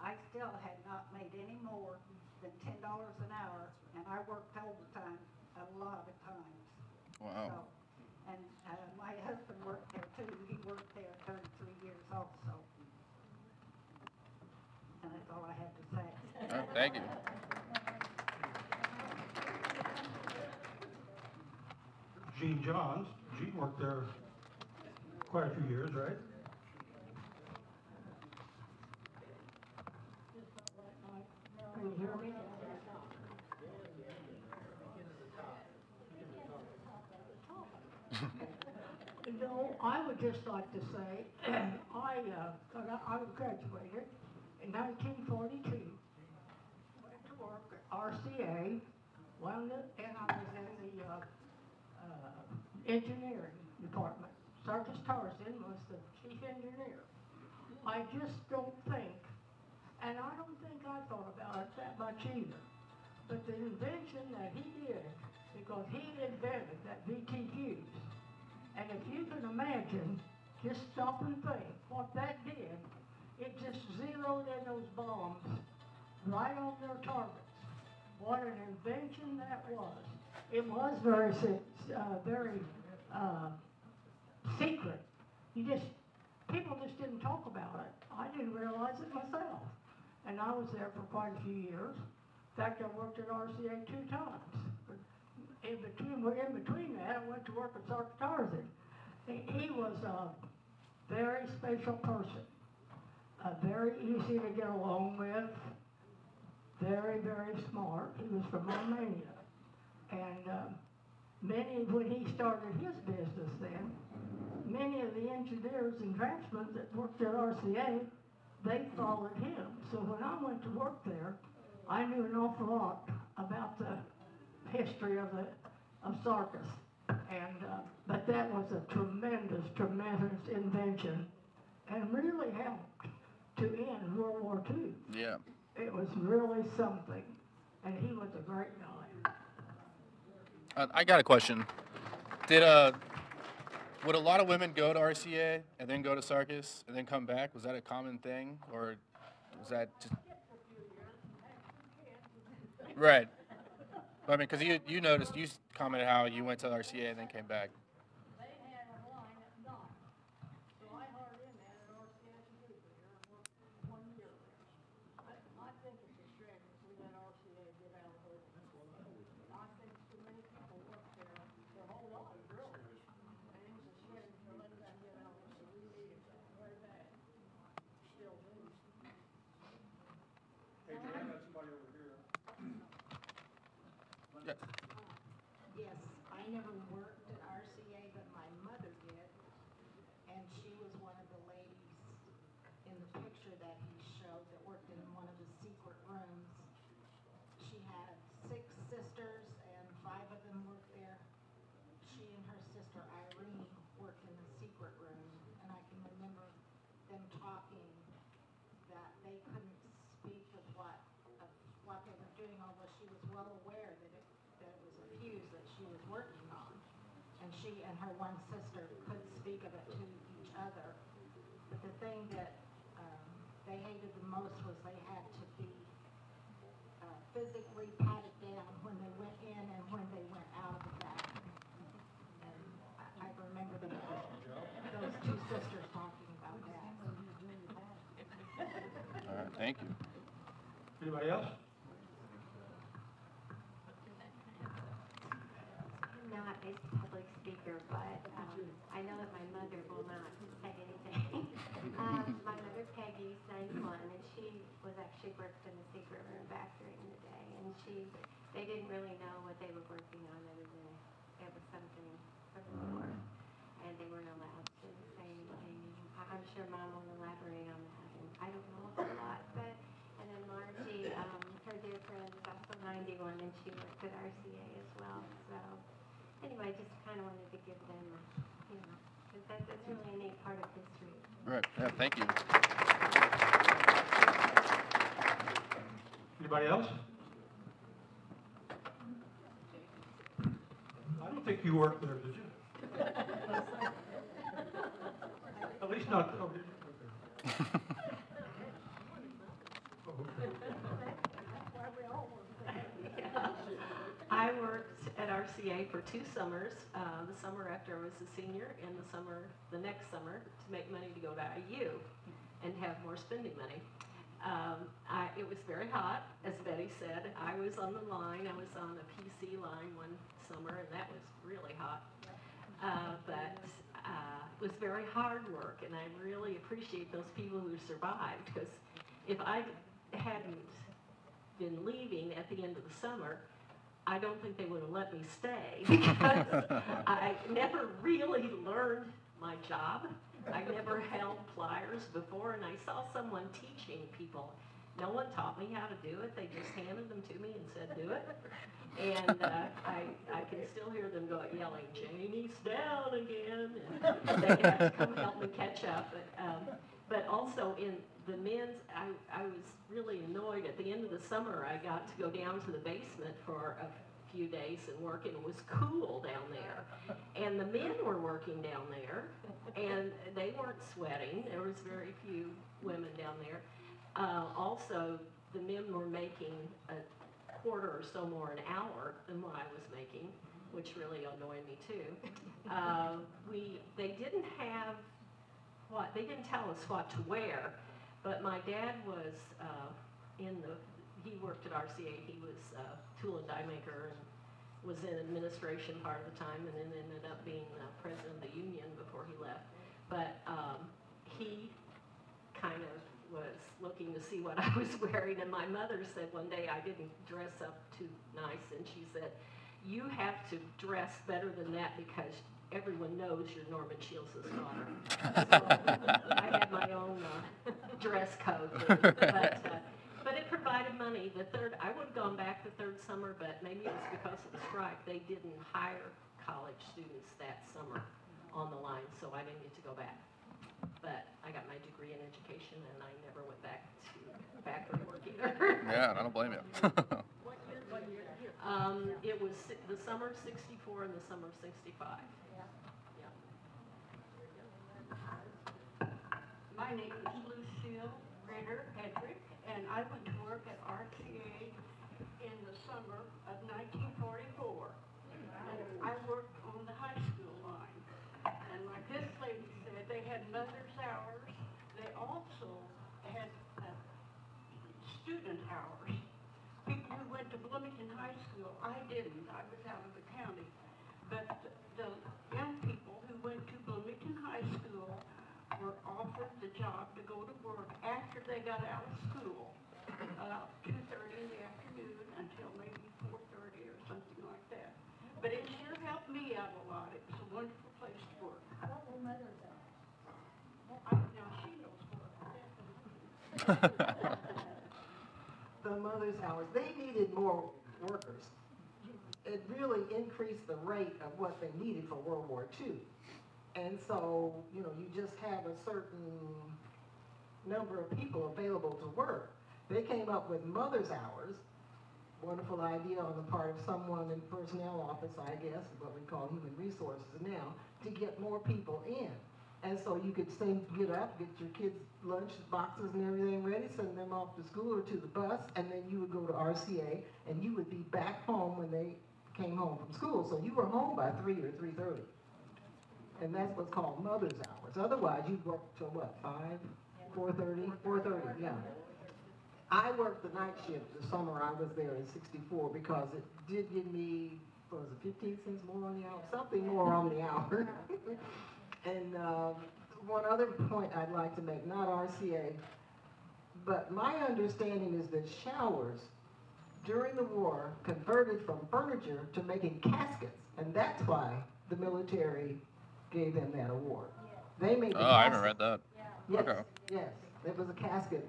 I still had not made any more than $10 an hour, and I worked overtime a lot of times. Wow. So, and my husband worked there too. He worked there 33 years also. And that's all I have to say. Oh, thank you. Gene Johns. Gene worked there quite a few years, right? Can you hear me? No, I would just like to say, I graduated in 1942. work at RCA, and I was in the engineering department. Sergeant Tarzan was the chief engineer. I just don't think, and I don't think I thought about it that much either, but the invention that he did, because he invented that VT fuse, and if you can imagine, just stop and think what that did, it just zeroed in those bombs right on their targets. What an invention that was. It was very secret. People just didn't talk about it. I didn't realize it myself. And I was there for quite a few years. In fact, I worked at RCA 2 times. But in between that, I went to work with Sergeant Tarzan. He was a very special person. Very easy to get along with. Very, very smart. He was from Romania. And when he started his business then, many of the engineers and draftsmen that worked at RCA, they followed him. So when I went to work there, I knew an awful lot about the history of Sarkis. And but that was a tremendous, tremendous invention, and really helped to end World War II. Yeah. It was really something, and he was a great guy. I got a question. Would a lot of women go to RCA and then go to Sarkis and then come back? Was that a common thing, or was that just... Right. I mean, because you noticed, you commented how you went to RCA and then came back. They had a line at night, so I hard in that at RCA too there and worked 1 year there. I think it's a shame if we let RCA get out of it. I think too many people work there their whole life, really. And it was a shame to let them get out of it. We need it very bad. Still do. Hey, Joanne, got somebody over here. Yeah. Yes, I never worked at RCA, but my mother did, and she was one of the ladies in the picture that he showed that worked in one of the secret rooms. She had 6 sisters, and 5 of them worked there. She and her sister Irene worked in the secret room, and I can remember them talking that they couldn't speak of what they were doing, although she was well aware that it was a fuse that she was working on. And she and her one sister could speak of it to each other. But the thing that they hated the most was they had to be physically patted down when they went in and when they went out of the factory. And I remember those 2 sisters talking about that. All right, thank you. Anybody else? I'm not a public speaker, but I know that my mother will not say anything. My mother, Peggy, sang one, and she was actually worked in the secret room back during the day, and they didn't really know what they were working on other than it was something for the war, and they weren't allowed to say anything. I'm sure Mom will elaborate on that, and I don't know a whole lot, but, and then Margie, her dear friend is also 91, and she worked at RCA as well, so. Anyway, just kind of wanted to give them, because that's really a neat part of history. Right. Yeah, thank you. Anybody else? I don't think you worked there, did you? At least not. Oh, did you? Okay. I worked at RCA for 2 summers. The summer after I was a senior, and the next summer, to make money to go to IU and have more spending money. It was very hot, as Betty said. I was on the line. I was on a PC line one summer, and that was really hot. But it was very hard work, and I really appreciate those people who survived, because if I hadn't been leaving at the end of the summer, I don't think they would have let me stay, because I never really learned my job. I never held pliers before, and I saw someone teaching people No one taught me how to do it. They just handed them to me and said, do it. And I can still hear them yelling, Janie's down again. And they have to come help me catch up. But also in the men's, I was really annoyed. At the end of the summer, I got to go down to the basement for a few days and work, and it was cool down there. And the men were working down there, and they weren't sweating. There was very few women down there. Also, the men were making a quarter or so more an hour than what I was making, which really annoyed me too. They didn't have they didn't tell us what to wear, but my dad was he worked at RCA. He was tool and die maker and was in administration part of the time, and then ended up being president of the union before he left. But he kind of was looking to see what I was wearing, and my mother said one day I didn't dress up too nice, and she said, you have to dress better than that because everyone knows you're Norman Shields' daughter. So I had my own dress code, but it provided money. I would have gone back the third summer, but maybe it was because of the strike. They didn't hire college students that summer on the line, so I didn't get to go back. But I got my degree in education, and I never went back to factory work either. Yeah, I don't blame you. What year? It was the summer of '64 and the summer of '65. Yeah. My name is Lucille Ritter Hedrick, and I went to work at RCA in the summer of 1944. And I worked on the high school line. And like this lady said, they had mother's hours. They also had student hours. People who went to Bloomington High School, I didn't. I was out of the county. But the young people who went to Bloomington High School were offered the job to go to work after they got out of school, 2:30 in the afternoon until maybe 4:30 or something like that. But it sure helped me out a lot. It was a wonderful place to work. What were mothers at? Now she knows what. The mother's hours, they needed more workers. It really increased the rate of what they needed for World War II. And so, you just have a certain number of people available to work. They came up with mother's hours, wonderful idea on the part of someone in personnel office, I guess, what we call human resources now, to get more people in. And so you could get up, get your kids' lunch boxes and everything ready, send them off to school or to the bus, and then you would go to RCA, and you would be back home when they came home from school. So you were home by 3 or 3:30. And that's what's called mother's hours. Otherwise, you'd work till what, 5, 4:30? 4:30, yeah. I worked the night shift the summer I was there in '64 because it did give me, what was it, 15 cents more on the hour? Something more on the hour. And one other point I'd like to make, not RCA, but my understanding is that showers during the war converted from furniture to making caskets, and that's why the military gave them that award. They made the I haven't read that. Yes, Okay. yes, it was a casket.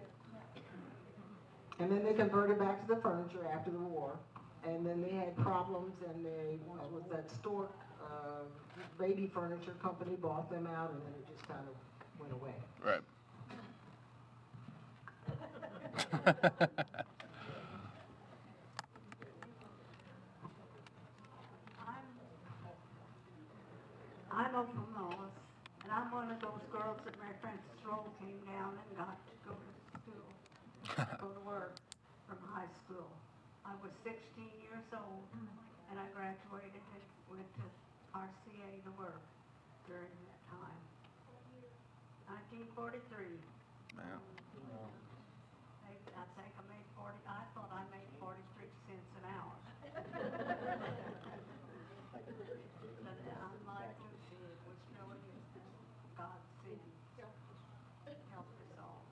And then they converted back to the furniture after the war, and then they had problems, and they, was that Stork baby furniture company bought them out, and then it just kind of went away. Right. I'm Ophelia, and I'm one of those girls that Mary Frances Roll came down and got to go to school, go to work from high school. I was 16 years old, and I graduated and went to RCA to work during that time. 1943. Man. I think I made 40, I thought I made 43 cents an hour. But unlike Lucy, it was really God's sin. Help us all.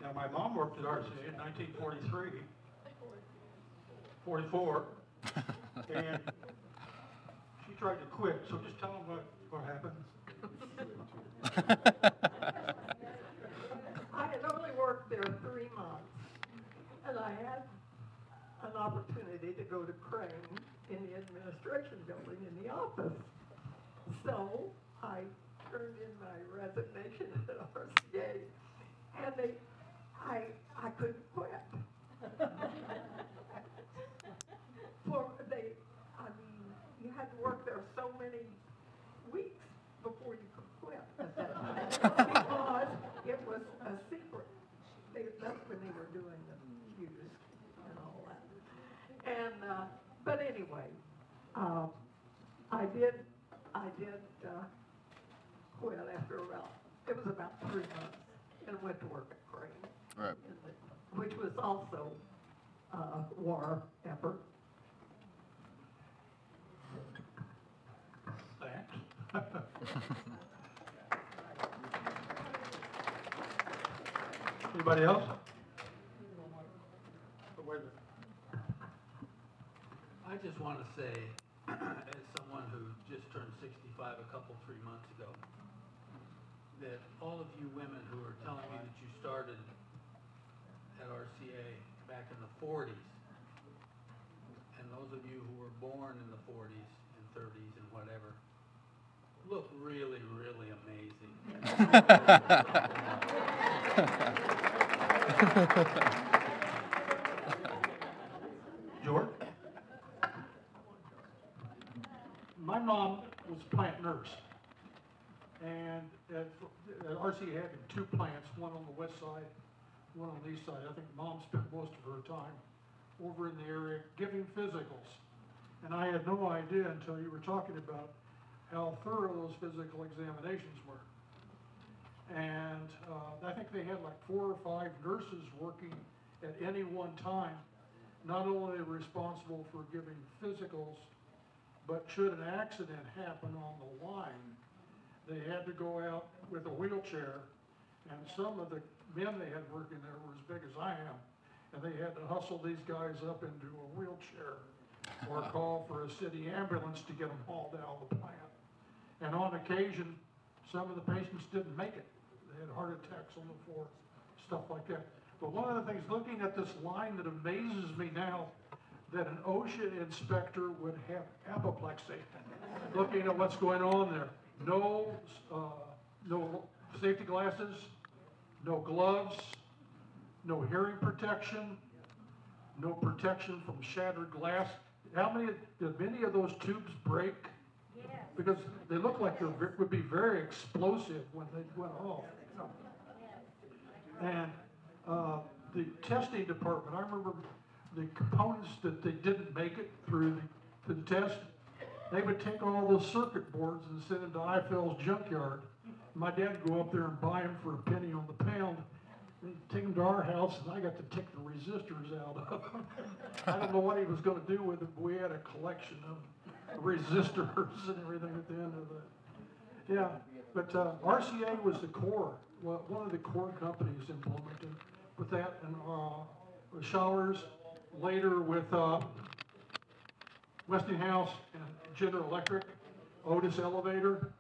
Now, my mom worked at RCA in 1943, 44, and she tried to quit, so just tell them what happened. I had only worked there 3 months, and I had an opportunity to go to Crane in the administration building in the office. So I turned in my resignation at RCA, and I couldn't quit. You had to work there so many weeks before you could quit at that time, because it was a secret. That's when they were doing the fuse and all that. And but anyway, I did quit after it was about 3 months, and went to work at Crane, Right. which was also a war effort. Thanks. Anybody else? Wait a minute. I just want to say, as someone who just turned 65 3 months ago, that all of you women who are telling me that you started at RCA back in the 40s, and those of you who were born in the 40s and 30s and whatever, look really, really amazing. George? My mom was a plant nurse, and at RCA had 2 plants, one on the west side, one on the east side. I think Mom spent most of her time over in the area giving physicals. And I had no idea until you were talking about how thorough those physical examinations were. And I think they had like 4 or 5 nurses working at any one time, not only responsible for giving physicals, but should an accident happen on the line, they had to go out with a wheelchair, and some of the men they had working there were as big as I am, and they had to hustle these guys up into a wheelchair or call for a city ambulance to get them hauled out of the plant. And on occasion, some of the patients didn't make it. They had heart attacks on the floor, stuff like that. But one of the things, looking at this line, that amazes me now, that an OSHA inspector would have apoplexy, looking at what's going on there. No safety glasses, no gloves, no hearing protection, no protection from shattered glass. Did many of those tubes break? Yes. Because they look like they would be very explosive when they went off. And the testing department, I remember the components that they didn't make it through the test, they would take all those circuit boards and send them to IFL's junkyard. My dad would go up there and buy them for a penny on the pound. They'd take them to our house, and I got to take the resistors out of them. I don't know what he was going to do with them, but we had a collection of resistors and everything at the end of it. Yeah, but RCA was the core, one of the core companies in Bloomington with that, and with Showers, later with Westinghouse and General Electric, Otis Elevator.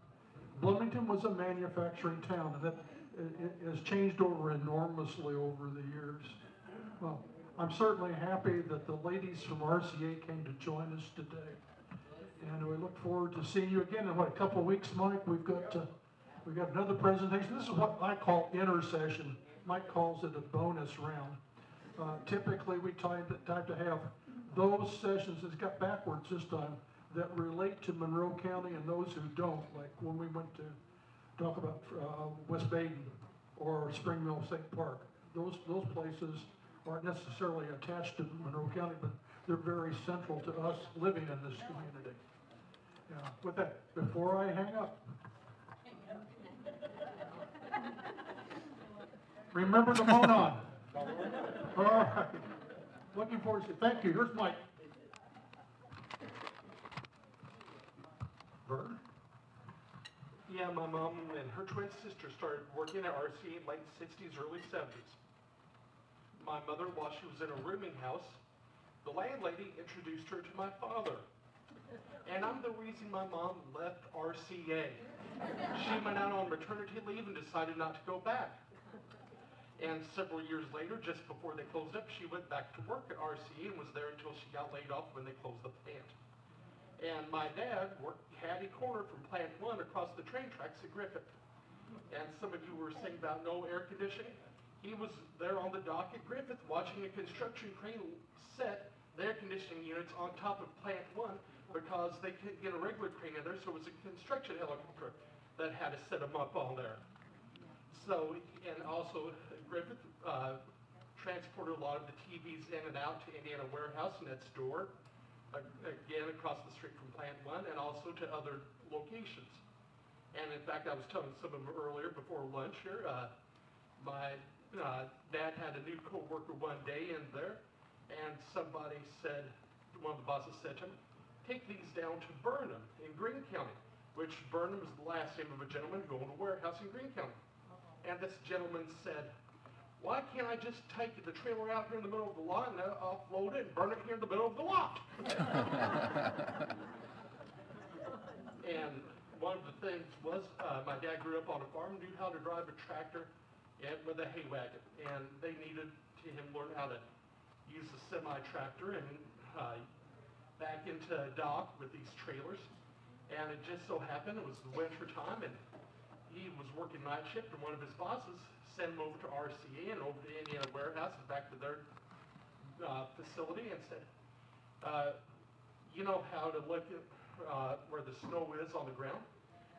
Bloomington was a manufacturing town, and that it has changed over enormously over the years. Well, I'm certainly happy that the ladies from RCA came to join us today. And we look forward to seeing you again in, a couple of weeks, Mike? We've got another presentation. This is what I call intersession. Mike calls it a bonus round. Typically, we try to have those sessions, it's got backwards this time, that relate to Monroe County and those who don't, like when we went to talk about West Baden or Spring Mill State Park. Those places aren't necessarily attached to Monroe County, but they're very central to us living in this community. Yeah. With that, before I hang up, remember the Monon. All right. Looking forward to it. Thank you. Here's Mike. Vern? Yeah, my mom and her twin sister started working at RCA in late 60s, early 70s. My mother, while she was in a rooming house, the landlady introduced her to my father. And I'm the reason my mom left RCA. She went out on maternity leave and decided not to go back. And several years later, just before they closed up, she went back to work at RCA and was there until she got laid off when they closed the plant. And my dad worked caddy corner from Plant 1 across the train tracks at Griffith. And some of you were saying about no air conditioning. He was there on the dock at Griffith watching a construction crane set the air conditioning units on top of Plant 1 because they couldn't get a regular crane in there, so it was a construction helicopter that had to set them up on there. So, and also Griffith transported a lot of the TVs in and out to Indiana Warehouse next door, again across the street from Plant 1, and also to other locations. And in fact, I was telling some of them earlier before lunch here, my dad had a new co-worker one day in there, and somebody said, one of the bosses said to him, take these down to Burnham in Greene County, which Burnham is the last name of a gentleman who owned a warehouse in Greene County. And this gentleman said, why can't I just take the trailer out here in the middle of the lot and offload it and burn it here in the middle of the lot? And one of the things was, my dad grew up on a farm, knew how to drive a tractor and with a hay wagon. And they needed to him learn how to use a semi-tractor and back into dock with these trailers. And it just so happened it was the winter time, and he was working night shift, and one of his bosses sent him over to RCA and over to Indiana Warehouse and back to their facility and said, you know how to look at where the snow is on the ground?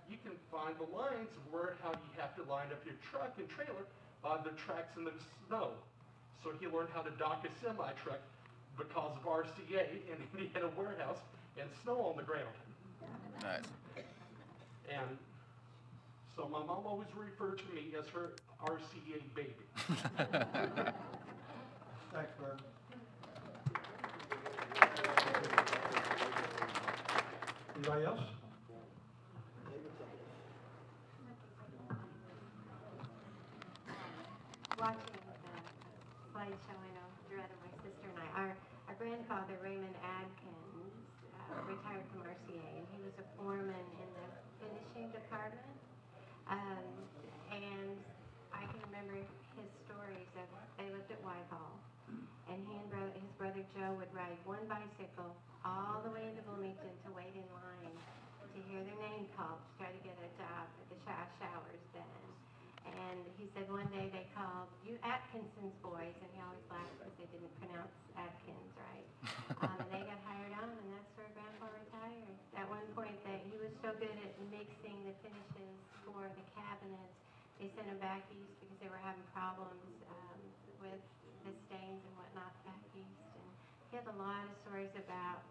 You can find the lines of how you have to line up your truck and trailer on the tracks in the snow. So he learned how to dock a semi-truck because of RCA and Indiana Warehouse and snow on the ground. Nice. And so my mom always referred to me as her RCA baby. Thanks, Bert. Anybody else? Watching the slideshow, I know Doretta, my sister, and our grandfather, Raymond Adkins, retired from RCA, and he was a foreman in the finishing department. And I can remember his stories of, they lived at Whitehall, and he and his brother Joe would ride one bicycle all the way into Bloomington to wait in line to hear their name called to try to get a job at the showers then. And he said one day they called, you Atkinson's boys, and he always laughed because they didn't pronounce Atkins right. And they got hired on, and that's where Grandpa retired. At one point, he was so good at mixing the finishes for the cabinets, they sent him back east because they were having problems with the stains and whatnot back east. And he had a lot of stories about,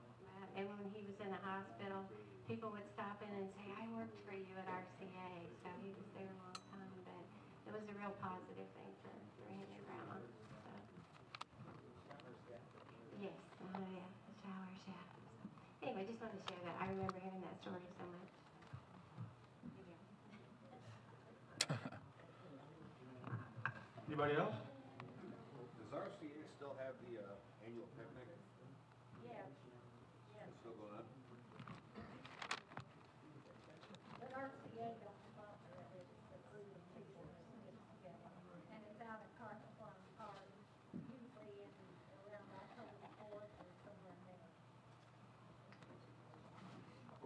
and when he was in the hospital, people would stop in and say, I worked for you at RCA, so he was there a long time, but it was a real positive thing for him and Grandma. So. Yes, yeah, the showers, yeah. So, anyway, just wanted to share that. I remember hearing that story so much. Anybody else? Does RCA still have the annual picnic? Yeah. It's still going on? But RCA don't sponsor it, it's the group of people that get together. And it's out at Carter Farm Park, usually in around October the 4th or somewhere in there.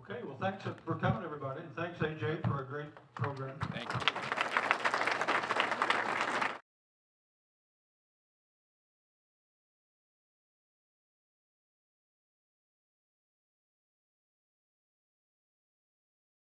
Okay, well, thanks for coming, everybody. And thank